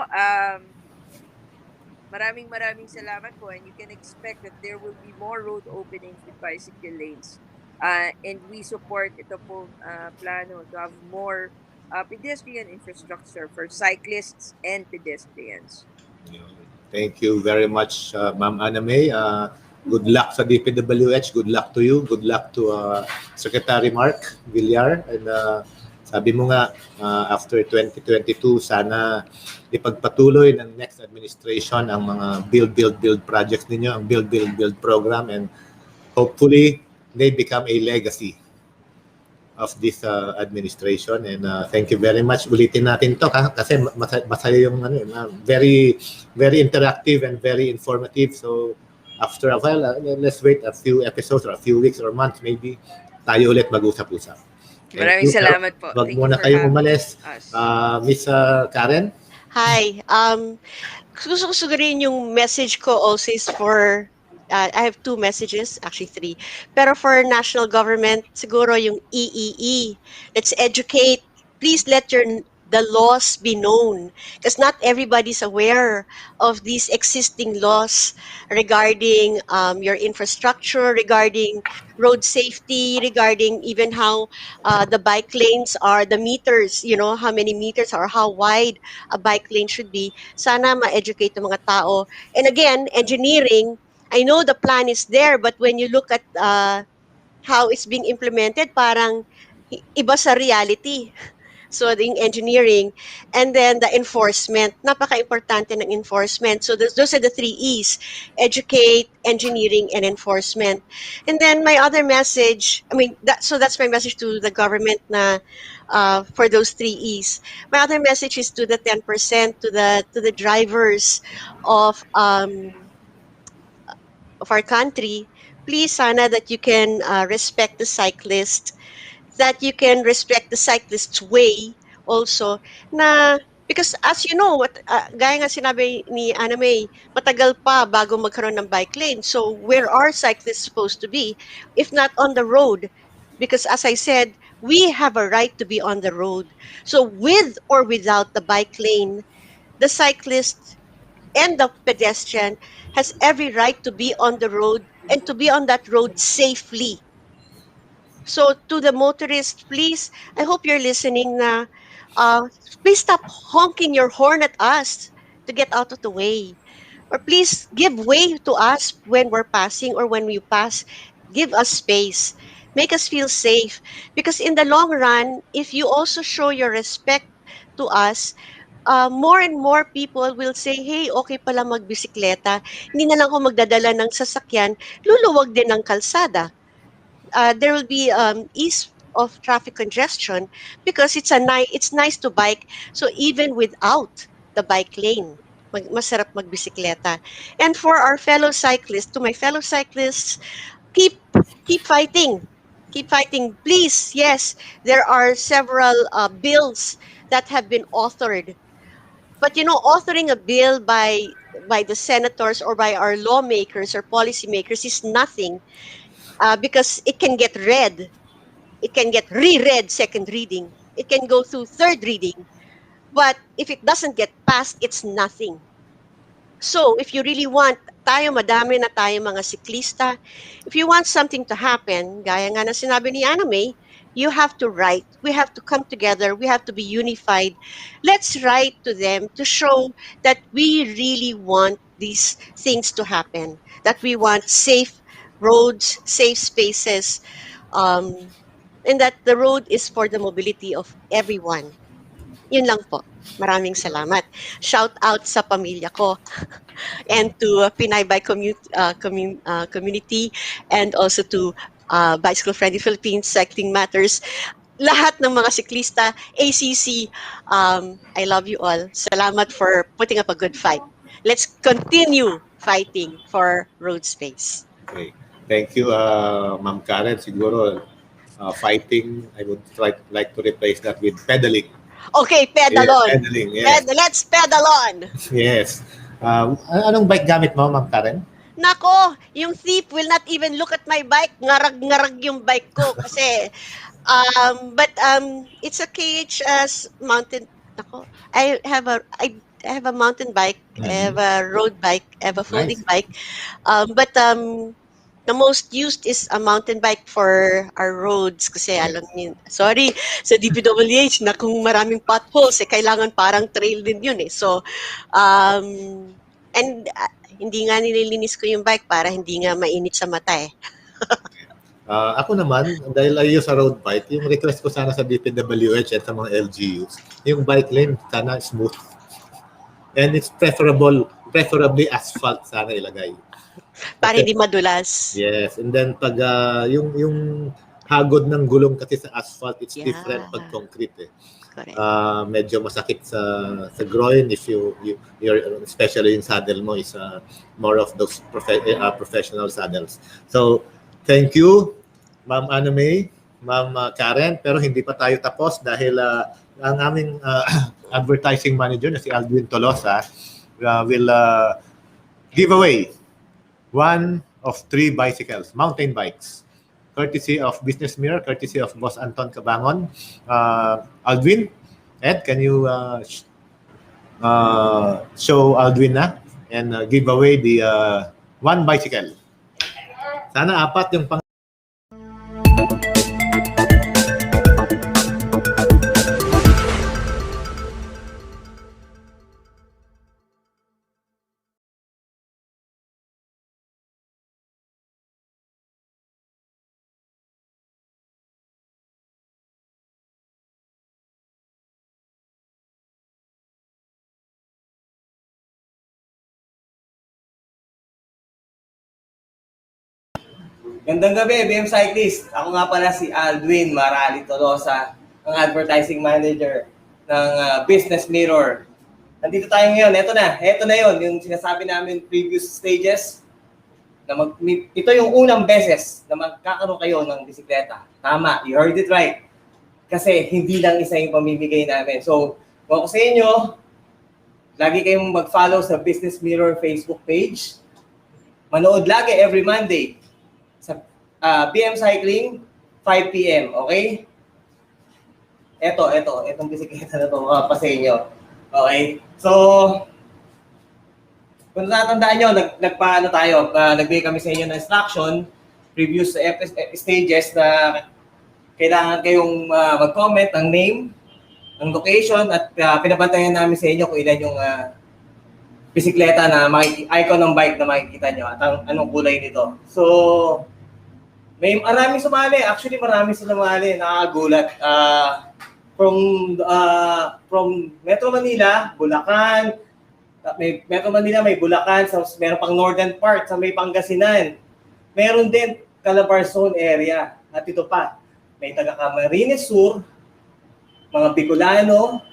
maraming salamat po, and you can expect that there will be more road openings with bicycle lanes. And we support ito pong plano to have more pedestrian infrastructure for cyclists and pedestrians. Thank you very much, Ma'am Anna May. Good luck sa DPWH. Good luck to you. Good luck to Secretary Mark Villar. And sabi mo nga, after 2022, sana ipagpatuloy ng next administration ang mga build projects ninyo, ang build program, and hopefully they become a legacy of this administration. And thank you very much. Ulitin natin to kasi masaya yung very interactive and very informative. So after a while, let's wait a few episodes or a few weeks or months maybe tayo ulit mag-usap-usap. Maraming salamat po. Wag Thank muna you for kayong having umalis. us. Miss Karen? Hi. Gusto ko siguro yung message ko also is for, I have two messages, actually three. Pero for national government, siguro yung EEE. Let's educate. Please let the laws be known, because not everybody's aware of these existing laws regarding your infrastructure, regarding road safety, regarding even how the bike lanes are, the meters, how many meters or how wide a bike lane should be. Sana ma-educate ng mga tao. And again, engineering, I know the plan is there, but when you look at how it's being implemented, parang iba sa reality. So, the engineering, and then the enforcement. Napaka-importante ng enforcement. So, those are the three E's: educate, engineering, and enforcement. And then my other message, that's my message to the government na for those three E's. My other message is to the 10%, to the drivers of our country. Please, sana that you can respect the cyclist, that you can respect the cyclist's way also, na because as you know, gaya nga sinabi ni Anna May, matagal pa bago magkaroon ng bike lane. So where are cyclists supposed to be if not on the road? Because as I said, we have a right to be on the road. So with or without the bike lane, the cyclist and the pedestrian has every right to be on the road and to be on that road safely. So to the motorists, please, I hope you're listening na please stop honking your horn at us to get out of the way. Or please give way to us when we're passing or when we pass. Give us space. Make us feel safe. Because in the long run, if you also show your respect to us, more and more people will say, hey, okay pala magbisikleta. Hindi na lang ako magdadala ng sasakyan, luluwag din ng kalsada. There will be ease of traffic congestion because it's nice to bike. So even without the bike lane, masarap magbisikleta. And for our fellow cyclists, to my fellow cyclists, keep keep fighting. Keep fighting. Please, yes, there are several bills that have been authored. But authoring a bill by the senators or by our lawmakers or policymakers is nothing, because it can get read. It can get reread second reading. It can go through third reading. But if it doesn't get passed, it's nothing. So if you really want, madami na tayo mga siklista, if you want something to happen, gaya nga na sinabi ni Anna May, you have to write. We have to come together. We have to be unified. Let's write to them to show that we really want these things to happen, that we want safe roads, safe spaces, and that the road is for the mobility of everyone. Yun lang po. Maraming salamat. Shout out sa pamilya ko and to Pinay Bike community, and also to Bicycle Friendly Philippines, Cycling Matters, lahat ng mga siklista, ACC, I love you all. Salamat for putting up a good fight. Let's continue fighting for road space. Okay. Thank you, Ma'am Karen. Siguro, fighting, I would like to replace that with pedaling. Okay, pedal Yeah, on. pedaling, yes. Let's pedal on. Yes. Anong bike gamit mo, Ma'am Karen? Nako, yung thief will not even look at my bike. Ngarag-ngarag yung bike ko kasi but it's a KHS mountain. Nako, I have a mountain bike, I have a road bike, I have a folding Nice. bike. But the most used is a mountain bike for our roads kasi alam niyo, sorry, sa DPWH na kung maraming potholes, kailangan parang trail din yun eh. So, um, and hindi nga nililinis ko yung bike para hindi nga mainit sa mata eh. Ako naman, dahil ayaw sa road bike, yung request ko sana sa DPWH at sa mga LGUs, yung bike lane sana smooth. And it's preferably asphalt sana ilagay. Para hindi madulas. Yes, and then pag yung hagod ng gulong kasi sa asphalt, it's Yeah. different pag concrete eh. Correct. Medyo masakit sa groin if you're especially yung saddle mo is more of those professional saddles. So, thank you Ma'am May, Ma'am Karen, pero hindi pa tayo tapos dahil ang aming advertising manager na si Aldwin Tolosa will give away 1 of 3 bicycles, mountain bikes, courtesy of Business Mirror, courtesy of Boss Anton Cabangon. Aldwin, Ed, can you show Aldwin na and give away the 1 bicycle? Sana 4 yung pang Gandang gabi, BM Cyclist. Ako nga pala si Aldwin Marali Tolosa, ang advertising manager ng Business Mirror. Nandito tayo ngayon. Ito na yon yung sinasabi namin previous stages. Ito yung unang beses na magkakaroon kayo ng bisikleta. Tama, you heard it right. Kasi hindi lang isa yung pamimigay namin. So, kung ako sa inyo, lagi kayong mag-follow sa Business Mirror Facebook page. Manood lagi every Monday sa BM Cycling, 5 p.m. Okay? Itong bisikleta na ito, pa sa inyo. Okay? So, kung natatandaan nyo, nagbigay kami sa inyo ng instruction, previous stages na kailangan kayong mag-comment ng name, ng location, at pinabantayan namin sa inyo kung ilan yung bisikleta na icon ng bike na makikita nyo at anong kulay nito. So, maraming sumali. Actually, marami sumali. Nakakagulat. From Metro Manila, Bulacan, Metro Manila may Bulacan, meron pang northern part, sa may Pangasinan. Meron din Calabarzon area. At ito pa, may taga Camarines Sur, mga Bicolano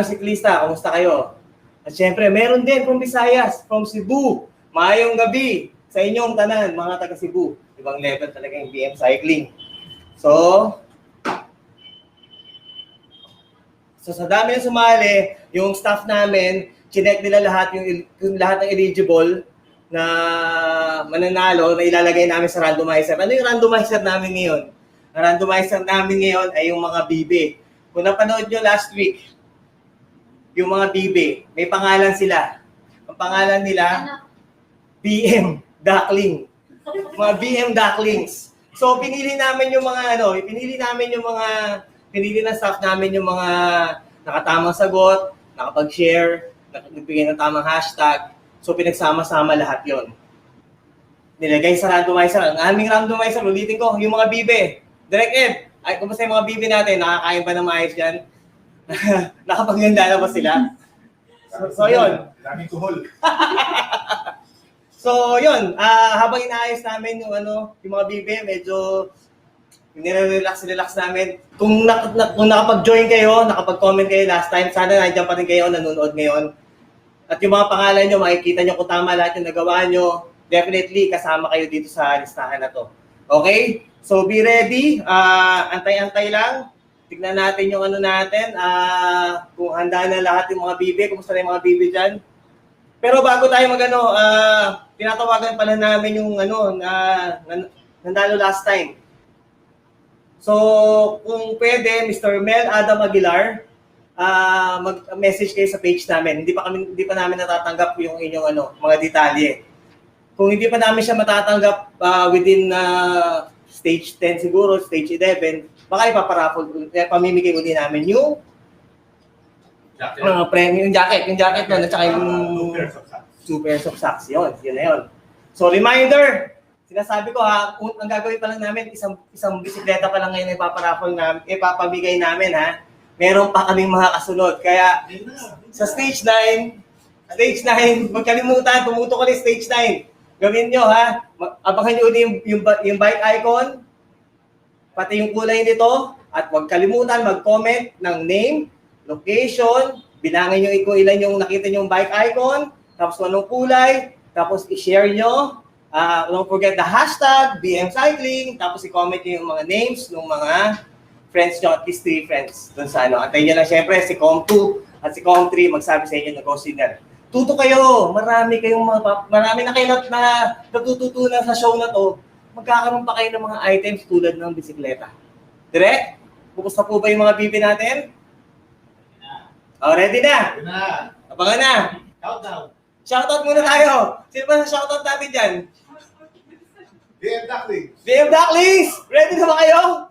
siklista, kamusta kayo? At syempre, meron din from Visayas, from Cebu. Maayong gabi sa inyong tanan, mga taga Cebu. Ibang level talaga yung BM Cycling. So sa dami na sumali, yung staff namin, chinek nila lahat yung lahat ng eligible na mananalo na ilalagay namin sa randomizer. Ano yung randomizer namin ngayon? Ang randomizer namin ngayon ay yung mga bibe. Kung napanood nyo last week, yung mga bibe, may pangalan sila. Ang pangalan nila, BM Duckling. Mga BM Ducklings. So, pinili ng staff namin yung mga nakatamang sagot, nakapag-share, nagbigay ng tamang hashtag. So, pinagsama-sama lahat yon. Nilagay sa randomizer. Ang aming randomizer, ulitin ko, yung mga bibe. Direct Ed, kumusta yung mga bibe natin? Nakakain ba ng maayos dyan? Nakapaghanda na ba sila? So yun. daming tuhol. So, yun. Habang inaayos namin yung mga bibe, medyo nire-relax namin. Kung nakapag-join kayo, nakapag-comment kayo last time, sana nandiyan pa rin kayo, nanonood ngayon. At yung mga pangalan nyo, makikita nyo kung tama lahat yung nagawa nyo, definitely kasama kayo dito sa listahan na to. Okay? So, be ready. Antay-antay lang. Tignan natin yung natin. Kung handa na lahat yung mga bibe, kumusta na yung mga bibe dyan. Pero bago tayo tinatawagan pala namin yung nandalo last time. So, kung pwede, Mr. Mel Adam Aguilar, mag-message kayo sa page namin. Hindi pa namin natatanggap yung inyong mga detalye. Kung hindi pa namin siya matatanggap within stage 10 siguro, stage 11, baka ipaparaffle, pamimigay uli namin yung mga premium jacket, yung jacket nun, at saka yung 2 pairs of socks. Yun na yun. So reminder, sinasabi ko ha, ang gagawin pa lang namin, isang bisikleta pa lang ngayon ipaparaffle namin, ipapamigay namin ha. Meron pa kaming mga kasunod. Kaya sa stage 9, huwag kalimutan, tumuto ka rin stage 9. Gawin nyo ha, abangan nyo ulit yung bike icon, pati yung kulay nito, at huwag kalimutan mag-comment ng name, location, bilangin nyo kung ilan yung nakita nyo yung bike icon, tapos anong kulay, tapos i-share nyo. Don't forget the hashtag, BM Cycling, tapos i-comment nyo yung mga names ng mga friends nyo, at least 3 friends. Doon sa ano. Antayin nyo lang syempre si Com2 at si Com3 magsabi sa inyo na go signal. Tuto kayo, marami na kayo na natututunan sa show na to. Magkakaroon pa kayo ng mga items tulad ng bisikleta. Direct? Kumusta po ba yung mga bibi natin? Oh, ready na? Abangan na. Countdown. Shoutout muna tayo. Sino ba sa shoutout natin dyan? BM Ducklings. BM Ducklings! Ready na ba kayo?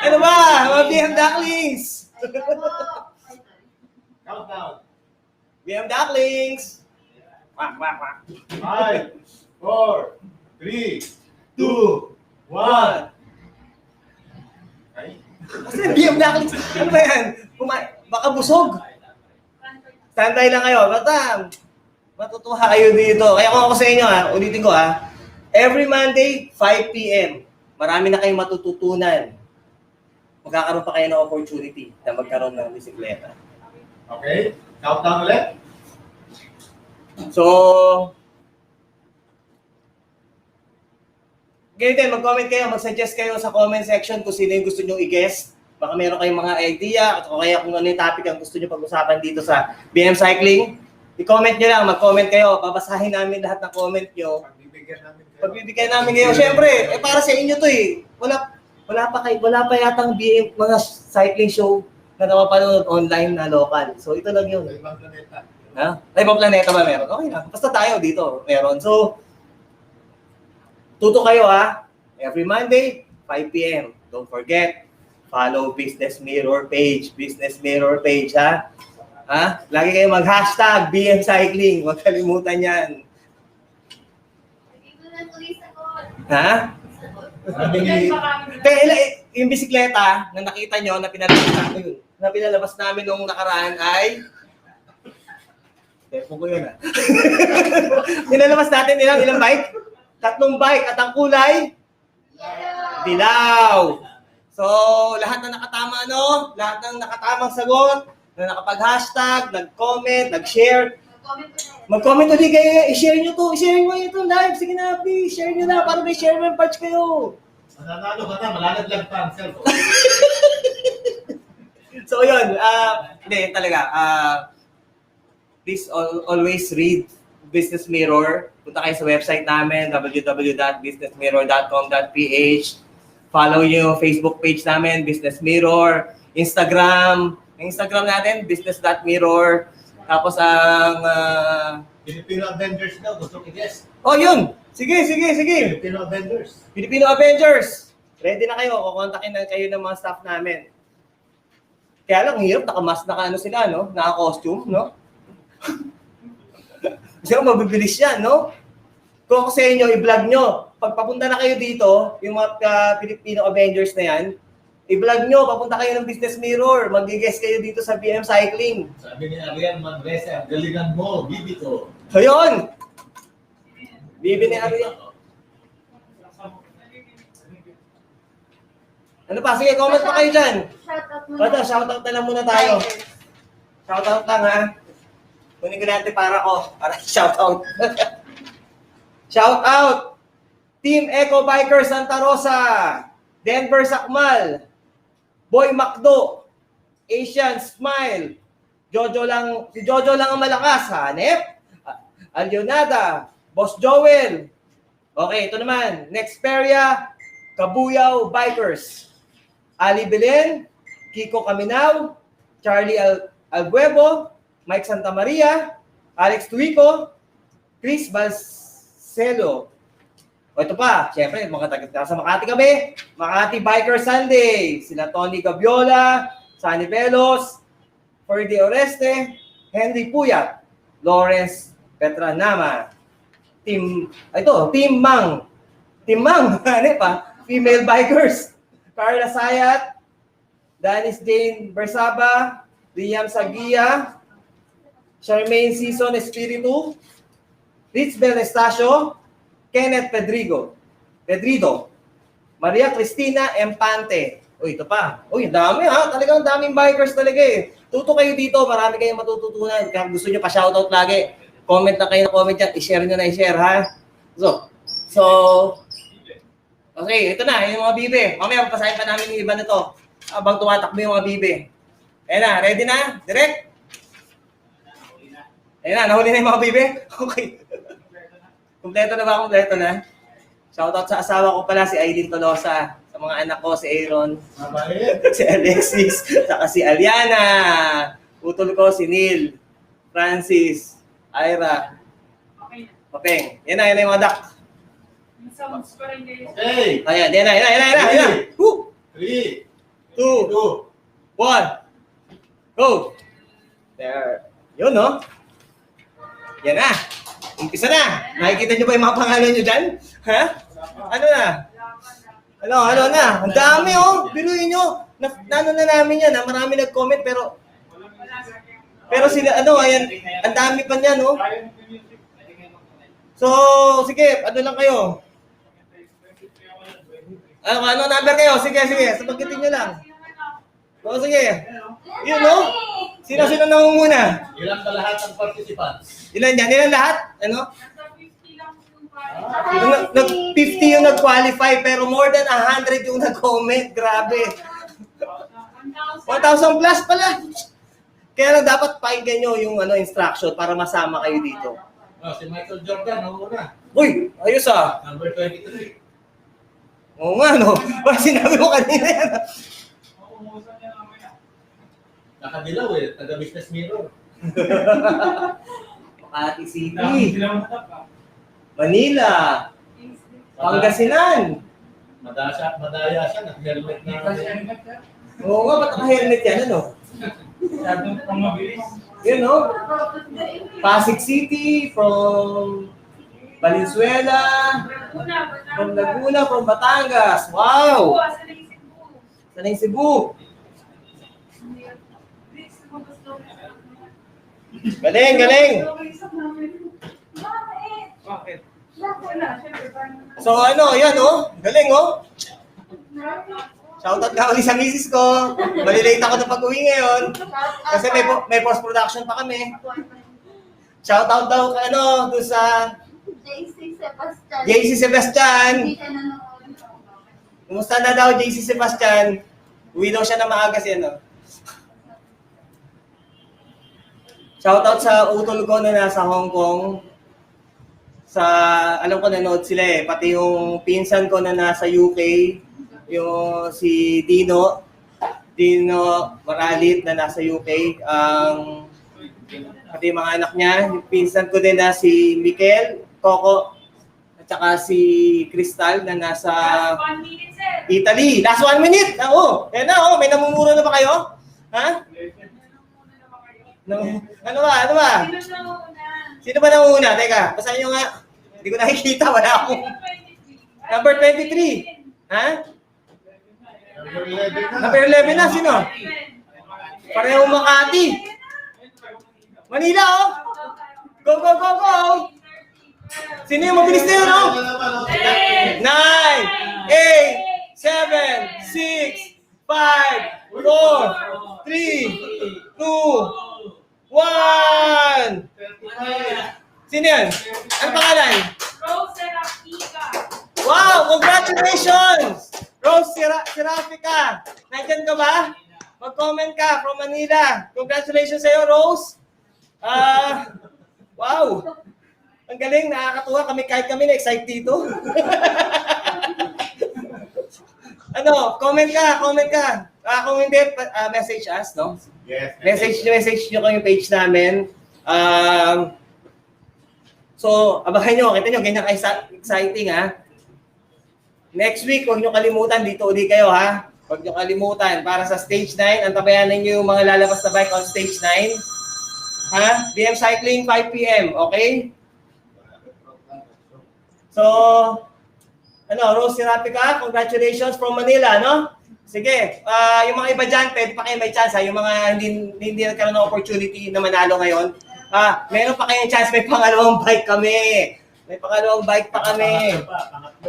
Ano ba? Mga BM Ducklings! Countdown. BM Ducklings! Wak, wak, wak. 5, 4, 3, 2, 1. Ay. Kasi BM Ducklings, ano ba yan? Baka busog. Standby lang kayo. Basta, matutuwa kayo dito. Kaya kung ako sa inyo ulitin ko every Monday, 5 p.m. Marami na kayong matututunan. Magkakaroon pa kayo ng opportunity na magkaroon ng bisikleta. Okay. Countdown ulit. So, ganyan din, mag-comment kayo, mag-suggest kayo sa comment section kung sino yung gusto nyo i-guest. Baka meron kayong mga idea at kaya kung ano yung topic ang gusto nyo pag-usapan dito sa BM Cycling. I-comment nyo lang, mag-comment kayo. Babasahin namin lahat ng comment nyo. Pagbibigyan namin kayo. Siyempre, para sa inyo to Wala pa yatang BM, mga cycling show na napapanood online na local. So ito lang yun. Ibang planeta. Ibang planeta ba meron? Okay lang. Basta tayo dito, meron. So, tuto kayo every Monday, 5 p.m. Don't forget, follow Business Mirror page. Lagi kayo mag-hashtag BM Cycling. Huwag kalimutan yan. Yung bisikleta na nakita nyo na pinalabas namin nung nakaraan ay Tepo ko yun pinalabas natin ilang bike? 3 bike at ang kulay? Dilaw. So, lahat na nakatama lahat ng nakatamang sagot, na nakapag-hashtag, nag-comment, nag-share. Mag-comment ulit kayo, i-share nyo ito live. Sige na, please, share nyo na para may share ng patch kayo. Mananalo ka na, malalaglag pa ang cellphone. So yun, hindi talaga. Please always read Business Mirror. Punta kayo sa website namin, www.businessmirror.com.ph. Follow yung Facebook page namin, Business Mirror. Instagram natin, business.mirror. Tapos ang Filipino Avengers daw, gusto ko i-guess. Oh, yun! Sige! Filipino Avengers. Filipino Avengers! Ready na kayo, kukontakin na kayo ng mga staff namin. Kaya lang, hirap, naka-ano sila, naka-costume, Kasi mabibilis yan, Kung ako sa inyo, i-vlog nyo. Pag papunta na kayo dito, yung mga Filipino Avengers na yan, i-vlog nyo, papunta kayo ng Business Mirror, mag-guest kayo dito sa BM Cycling. Sabi ni Arian Manresa, galingan mo, bibi ko. So yun! Bibi ni Arian. Ano pa? Sige, comment pa kayo dyan. Shoutout na lang muna tayo. Shoutout lang Kunin ko natin para shoutout. Shoutout! Team Eco Biker Santa Rosa, Denver Sakmal, Boy Macdo, Asian Smile, si Jojo lang ang malakas, Hanep, Alionada, Boss Joel. Okay, ito naman, Nexperia, Kabuyaw Bikers, Ali Belen, Kiko Caminao, Charlie Albuebo, Mike Santa Maria, Alex Tuico, Chris Balcelo. O ito pa, syempre, mga taga sa Makati kami. Makati Biker Sunday. Sila Tony Gabiola, Sunny Velos, Ferdy Oreste, Henry Puyat, Lawrence Petranama. Team Mang. Team Mang, ano pa? Female Bikers. Carla Sayat, Danis Jane Bersaba, Liam Sagia, Charmaine Season Espiritu, Rich Belestacio, Kenneth Pedrido, Maria Cristina Empante. Uy, ito pa. Uy, dami ha. Talagang daming bikers talaga eh. Tuto kayo dito. Marami kayong matututunan. Kaya gusto nyo pa shoutout lagi. Comment na kayo na comment yan. I-share nyo na i-share ha. So, okay. Ito na. Yung mga bibe. Mamaya papasahin pa namin yung iba na to. Habang tumatakbo yung mga bibe. Ayan na. Ready na? Direct? Ayan na. Nahuli na yung mga bibe? Okay. Kompleto na ba? Kompleto na. Shoutout sa asawa ko pala, si Aileen Tolosa. Sa mga anak ko, si Aaron, si Alexis, saka si Aliana. Utol ko, si Neil, Francis, Ira, Papeng. Yan na yung mga duck. Sounds pa rin guys. Okay. Ayan, yan na. 3, 2, 1, go! There. Yun, no? Yan na. Umpisa na. Nakikita nyo ba yung mga pangalan nyo dyan? Ha? Ano na? Ano na? Ang dami, oh. Biruin nyo. Nano na namin yan, ha? Marami nag-comment, pero sila, ayan, ang dami pa niyan, oh. So, sige, ano lang kayo? Ano number kayo? Sige. Sabagitin nyo lang. O, sige. Yun, no? Sino nangunguna? Ilan ka lahat ng participants? Ilan yan? Ilan lahat? Ano? Nag-50 yung nag-qualify, pero more than 100 yung nag-comment. Grabe. 1,000 plus pala. Kaya lang dapat pakinggan nyo yung instruction para masama kayo dito. Si Michael Jordan, una. Uy, ayos ah. Number 23. Oo nga, no? Sinabi mo kanina yan. Nakadilaw eh, taga-business mirror. Makati City. Manila. Pangasinan. Madaya siya, nag-helmet na. Oo nga, ba't naka-helmet yan, ano? Yun, no? Pasig City, from Valenzuela, from Laguna, from Batangas. Wow! Sana yung Cebu. Galing! So yan galing Shoutout ka ulit sa misis ko. Malilate ako na pag-uwi ngayon. Kasi may post-production pa kami. Shoutout daw doon sa JC Sebastian. Kumusta na daw JC Sebastian? Uwi daw siya na maaga siya, no? Shoutout sa utol ko na nasa Hong Kong. Alam ko nanood sila eh. Pati yung pinsan ko na nasa UK. Yung si Dino Maralit na nasa UK. Pati yung mga anak niya. Yung pinsan ko din na si Mikel, Coco, at saka si Crystal na nasa Italy. Last 1 minute! Oo. Yan na, may namumuro na ba kayo? Ha? Ano ba? Sino ba nanguna? Teka, basahin nyo nga. Hindi ko nakikita, wala akong. Number 23. Ha? Number 11 na, sino? Pareho Makati. Manila, Go! Sino yung mabilis na yun, 9, 8, 7, 6, 5, 4, 3, 2, 1. Sino yan? Ano pangalan? Rose Serafika. Wow! Congratulations! Rose Serafika. Nandyan ka ba? Mag-comment ka from Manila. Congratulations sa'yo, Rose. Wow! Ang galing, nakakatuwa kami kahit kami na-excite dito. Comment ka. Kung hindi, message us, no? Yes. Message nyo ko yung page namin. So, abangan nyo, kita nyo, ganyan exciting ha. Next week, huwag nyo kalimutan, dito uli kayo ha. Huwag nyo kalimutan, para sa stage 9, antabayan ninyo yung mga lalabas na bike on stage 9. Ha? BM Cycling, 5 p.m., okay? So, Rose Sirapika, congratulations from Manila, no? Sige, yung mga iba dyan, pwede pa kayo may chance ha. Yung mga hindi nagkaroon ng opportunity na manalo ngayon, meron pa kayong chance, may pangalawang bike kami. May pangalawang bike pa kami.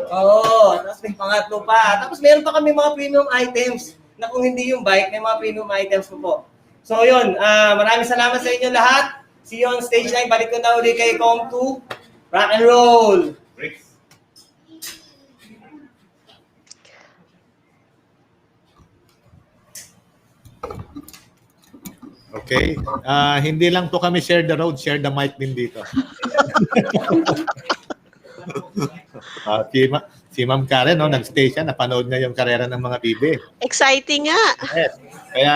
Oo, tapos may pangatlo pa. Tapos meron pa kami mga premium items na kung hindi yung bike, may mga premium items po. So yun, maraming salamat sa inyo lahat. See you on stage 9. Balik ko na uli kay Kong 2. Rock and roll! Okay. Hindi lang po kami share the road, share the mic din dito. Si Ma'am Karen, no, nag-stay siya, napanood niya yung karera ng mga bibe. Exciting nga. Yes. Kaya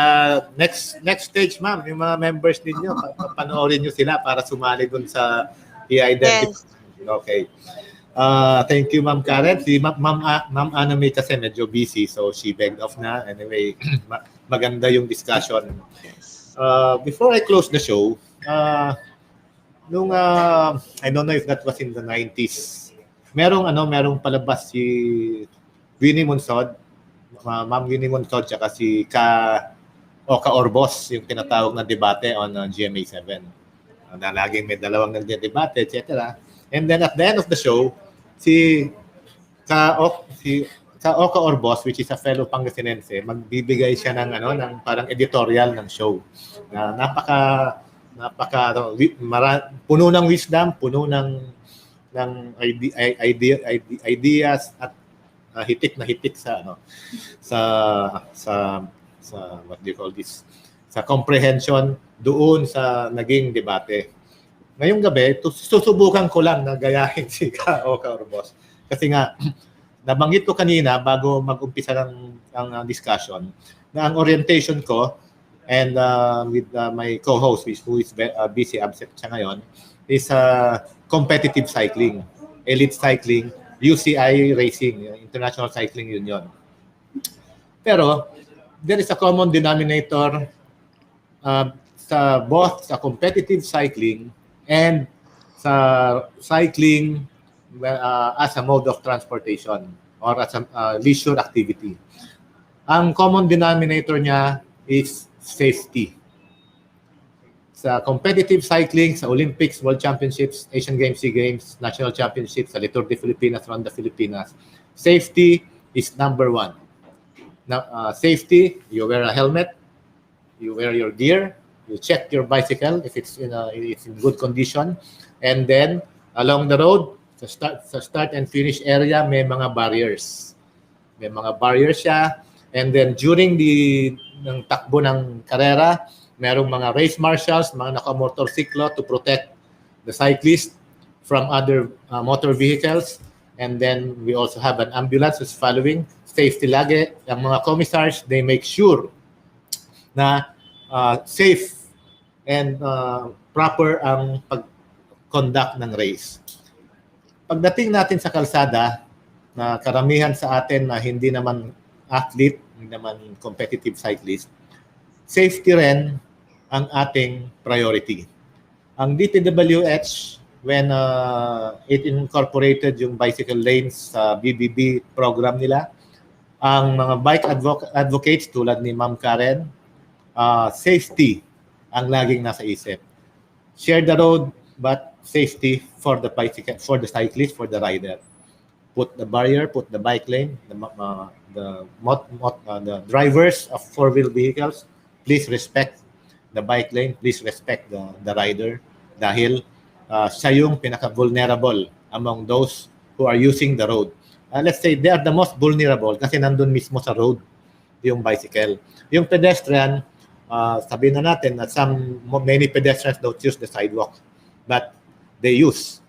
next stage, ma'am, yung mga members ninyo, panoorin nyo sila para sumali dun sa i-identify. Yes. Okay. Thank you, Ma'am Karen. Si Ma'am Anami kasi medyo busy, so she begged off na. Anyway, maganda yung discussion. Before I close the show, I don't know if that was in the 90s. Merong palabas si Winnie Monsod, Ma'am Winnie Monsod, tsaka si Oka Orbos, yung tinatawag na debate on GMA7. Na laging may dalawang nagdedebate, etc. And then at the end of the show, si Oka Orbos, which is a fellow Pangasinense, magbibigay siya ng parang editorial ng show. Na puno ng wisdom, puno ng ideas at hitik na hitik sa what do you call this, sa comprehension doon sa naging debate. Ngayong gabi, susubukan ko lang na gayahin si Oka Orbos. Kasi nga, nabanggit ko kanina bago mag-umpisa ang discussion na ang orientation ko and with my co-host who is busy absent siya ngayon is competitive cycling, elite cycling, UCI racing, International Cycling Union. Pero there is a common denominator sa competitive cycling and sa cycling as a mode of transportation or as a leisure activity. Ang common denominator niya is safety. Sa competitive cycling, sa Olympics, World Championships, Asian Games, SEA Games, National Championships, sa Tour de Filipinas, Ronda Filipinas, safety is number one. Now, safety, you wear a helmet, you wear your gear, you check your bicycle if it's in good condition, and then along the road, sa start and finish area, may mga barriers. May mga barriers siya, and then during ng takbo ng karera, merong mga race marshals, mga naka-motorsiklo to protect the cyclist from other motor vehicles. And then we also have an ambulance who's following. Safety lagi. Ang mga commissars, they make sure na safe and proper ang pag-conduct ng race. Pagdating natin sa kalsada, na karamihan sa atin na hindi naman athlete, hindi naman competitive cyclist, safety rin ang ating priority. Ang DPWH, when it incorporated yung bicycle lanes sa BBB program nila, ang mga bike advocates tulad ni Ma'am Karen, safety ang laging nasa isip. Share the road, but safety for the bicycle, for the cyclist, for the rider. Put the barrier, put the bike lane, the drivers of four-wheel vehicles, please respect the bike lane, please respect the rider dahil siya yung pinaka-vulnerable among those who are using the road. Let's say they are the most vulnerable kasi nandun mismo sa road yung bicycle. Yung pedestrian, sabihin na natin na many pedestrians don't use the sidewalk, but they use.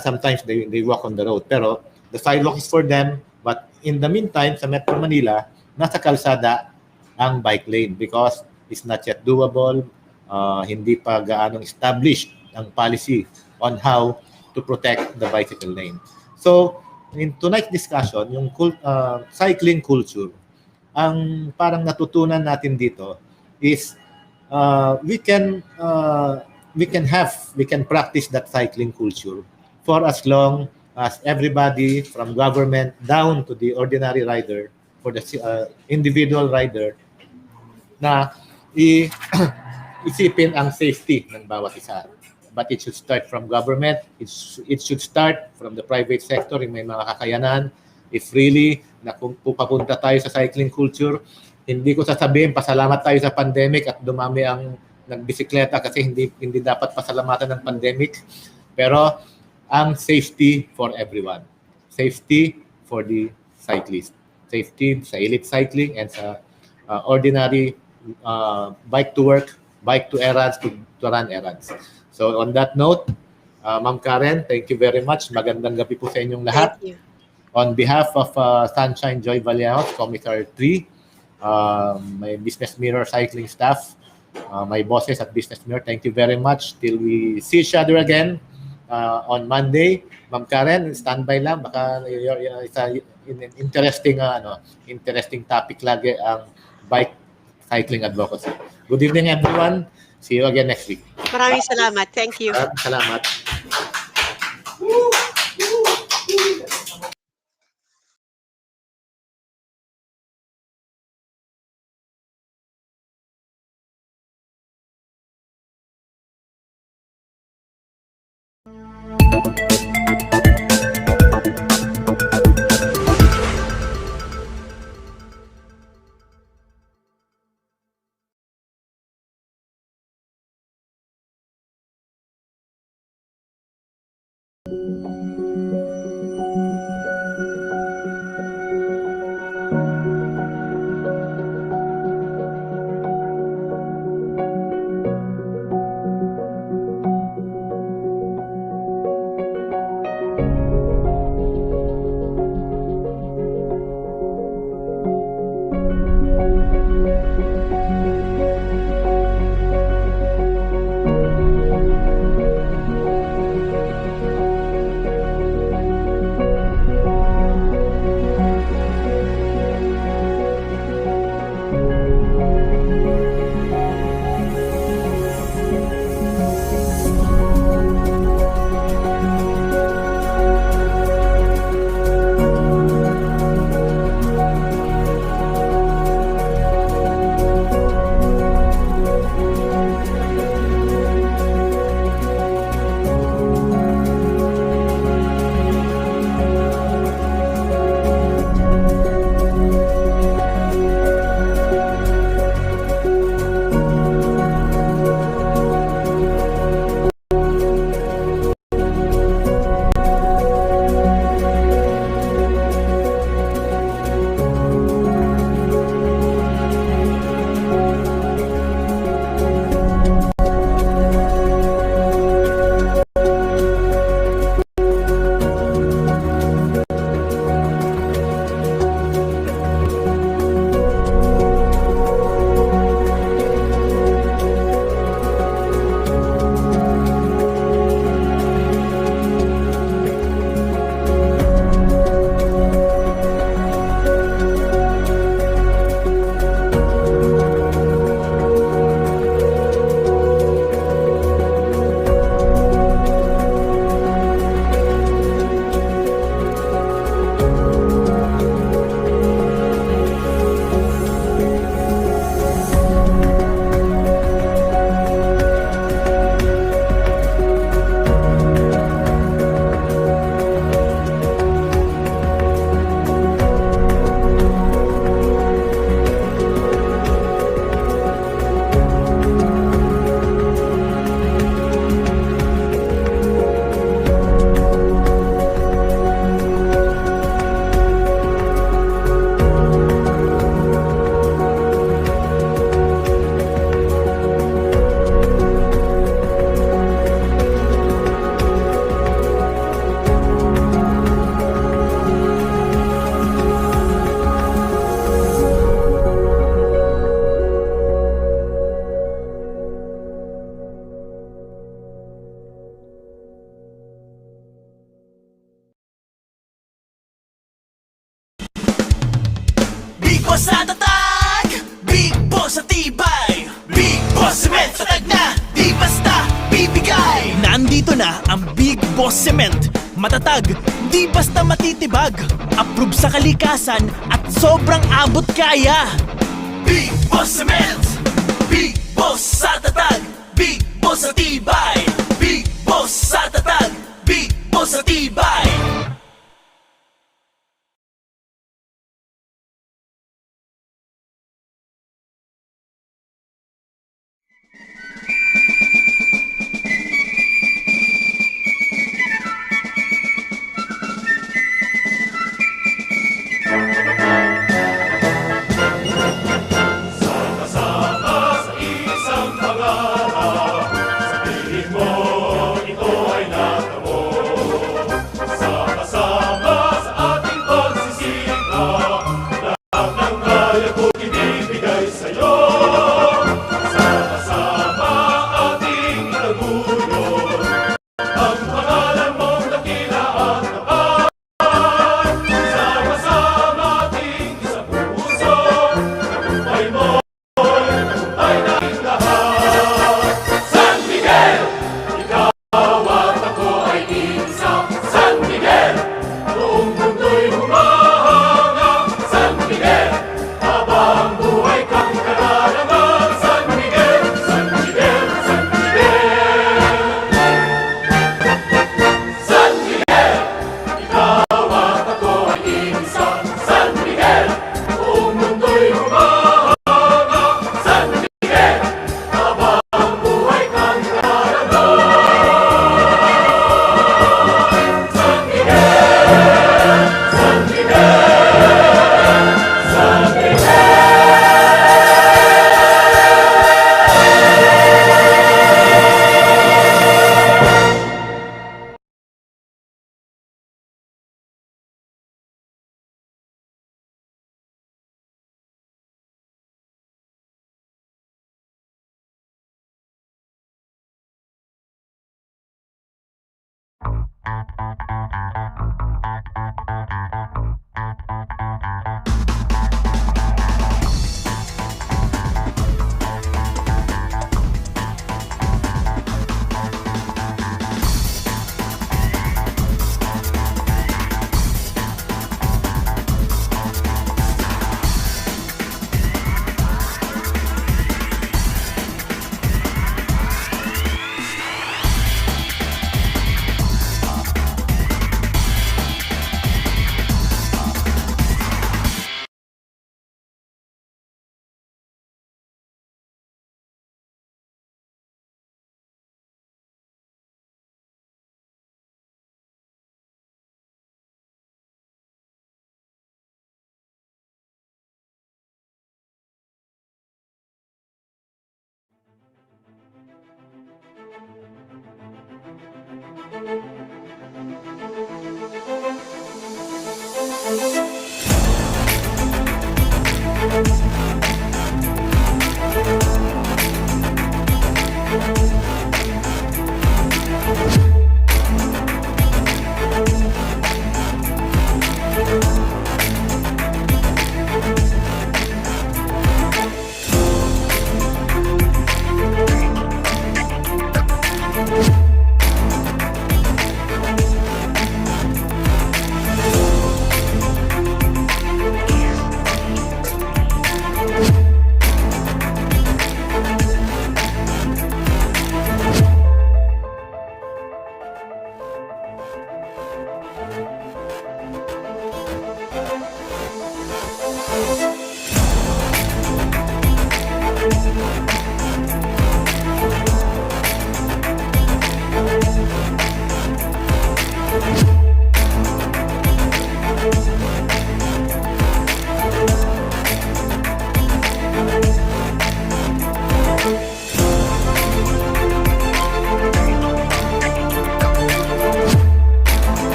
Sometimes they walk on the road. Pero the sidewalk is for them, but in the meantime, sa Metro Manila, nasa kalsada ang bike lane because it's not yet doable. Hindi pa gaanong established ang policy on how to protect the bicycle lane. So, in tonight's discussion, yung cycling culture, ang parang natutunan natin dito is we can practice that cycling culture for as long as everybody from government down to the ordinary rider, for the individual rider, na isipin ang safety ng bawat isa. But it should start from government. It should start from the private sector, yung may mga kakayanan. If really na kung pupunta tayo sa cycling culture, hindi ko sasabihin pasalamat tayo sa pandemic at dumami ang nagbisikleta kasi hindi dapat pasalamatan ng pandemic. Pero ang safety for everyone. Safety for the cyclist. Safety sa elite cycling and sa ordinary bike to work, bike to errands, to run errands. So on that note, Ma'am Karen, thank you very much. Magandang gabi po sa inyong lahat. Thank you. On behalf of Sunshine Joy Valleyhouse, Commissar 3, my Business Mirror cycling staff, my bosses at Business Mirror, thank you very much. Till we see each other again on Monday. Ma'am Karen, standby lang. Baka isa interesting interesting topic lagi ang bike cycling advocacy. Good evening, everyone. See you again next week. Maraming salamat. Thank you. Salamat. Boss sa tatag, Big Boss sa tibay, Big Boss Cement, tatag na, di basta bibigay. Nandito na ang Big Boss Cement, matatag, di basta matitibag, approve sa kalikasan at sobrang abot kaya. Big Boss Cement, Big Boss sa tatag, Big Boss sa tibay, Big Boss sa tatag, Big Boss sa tibay.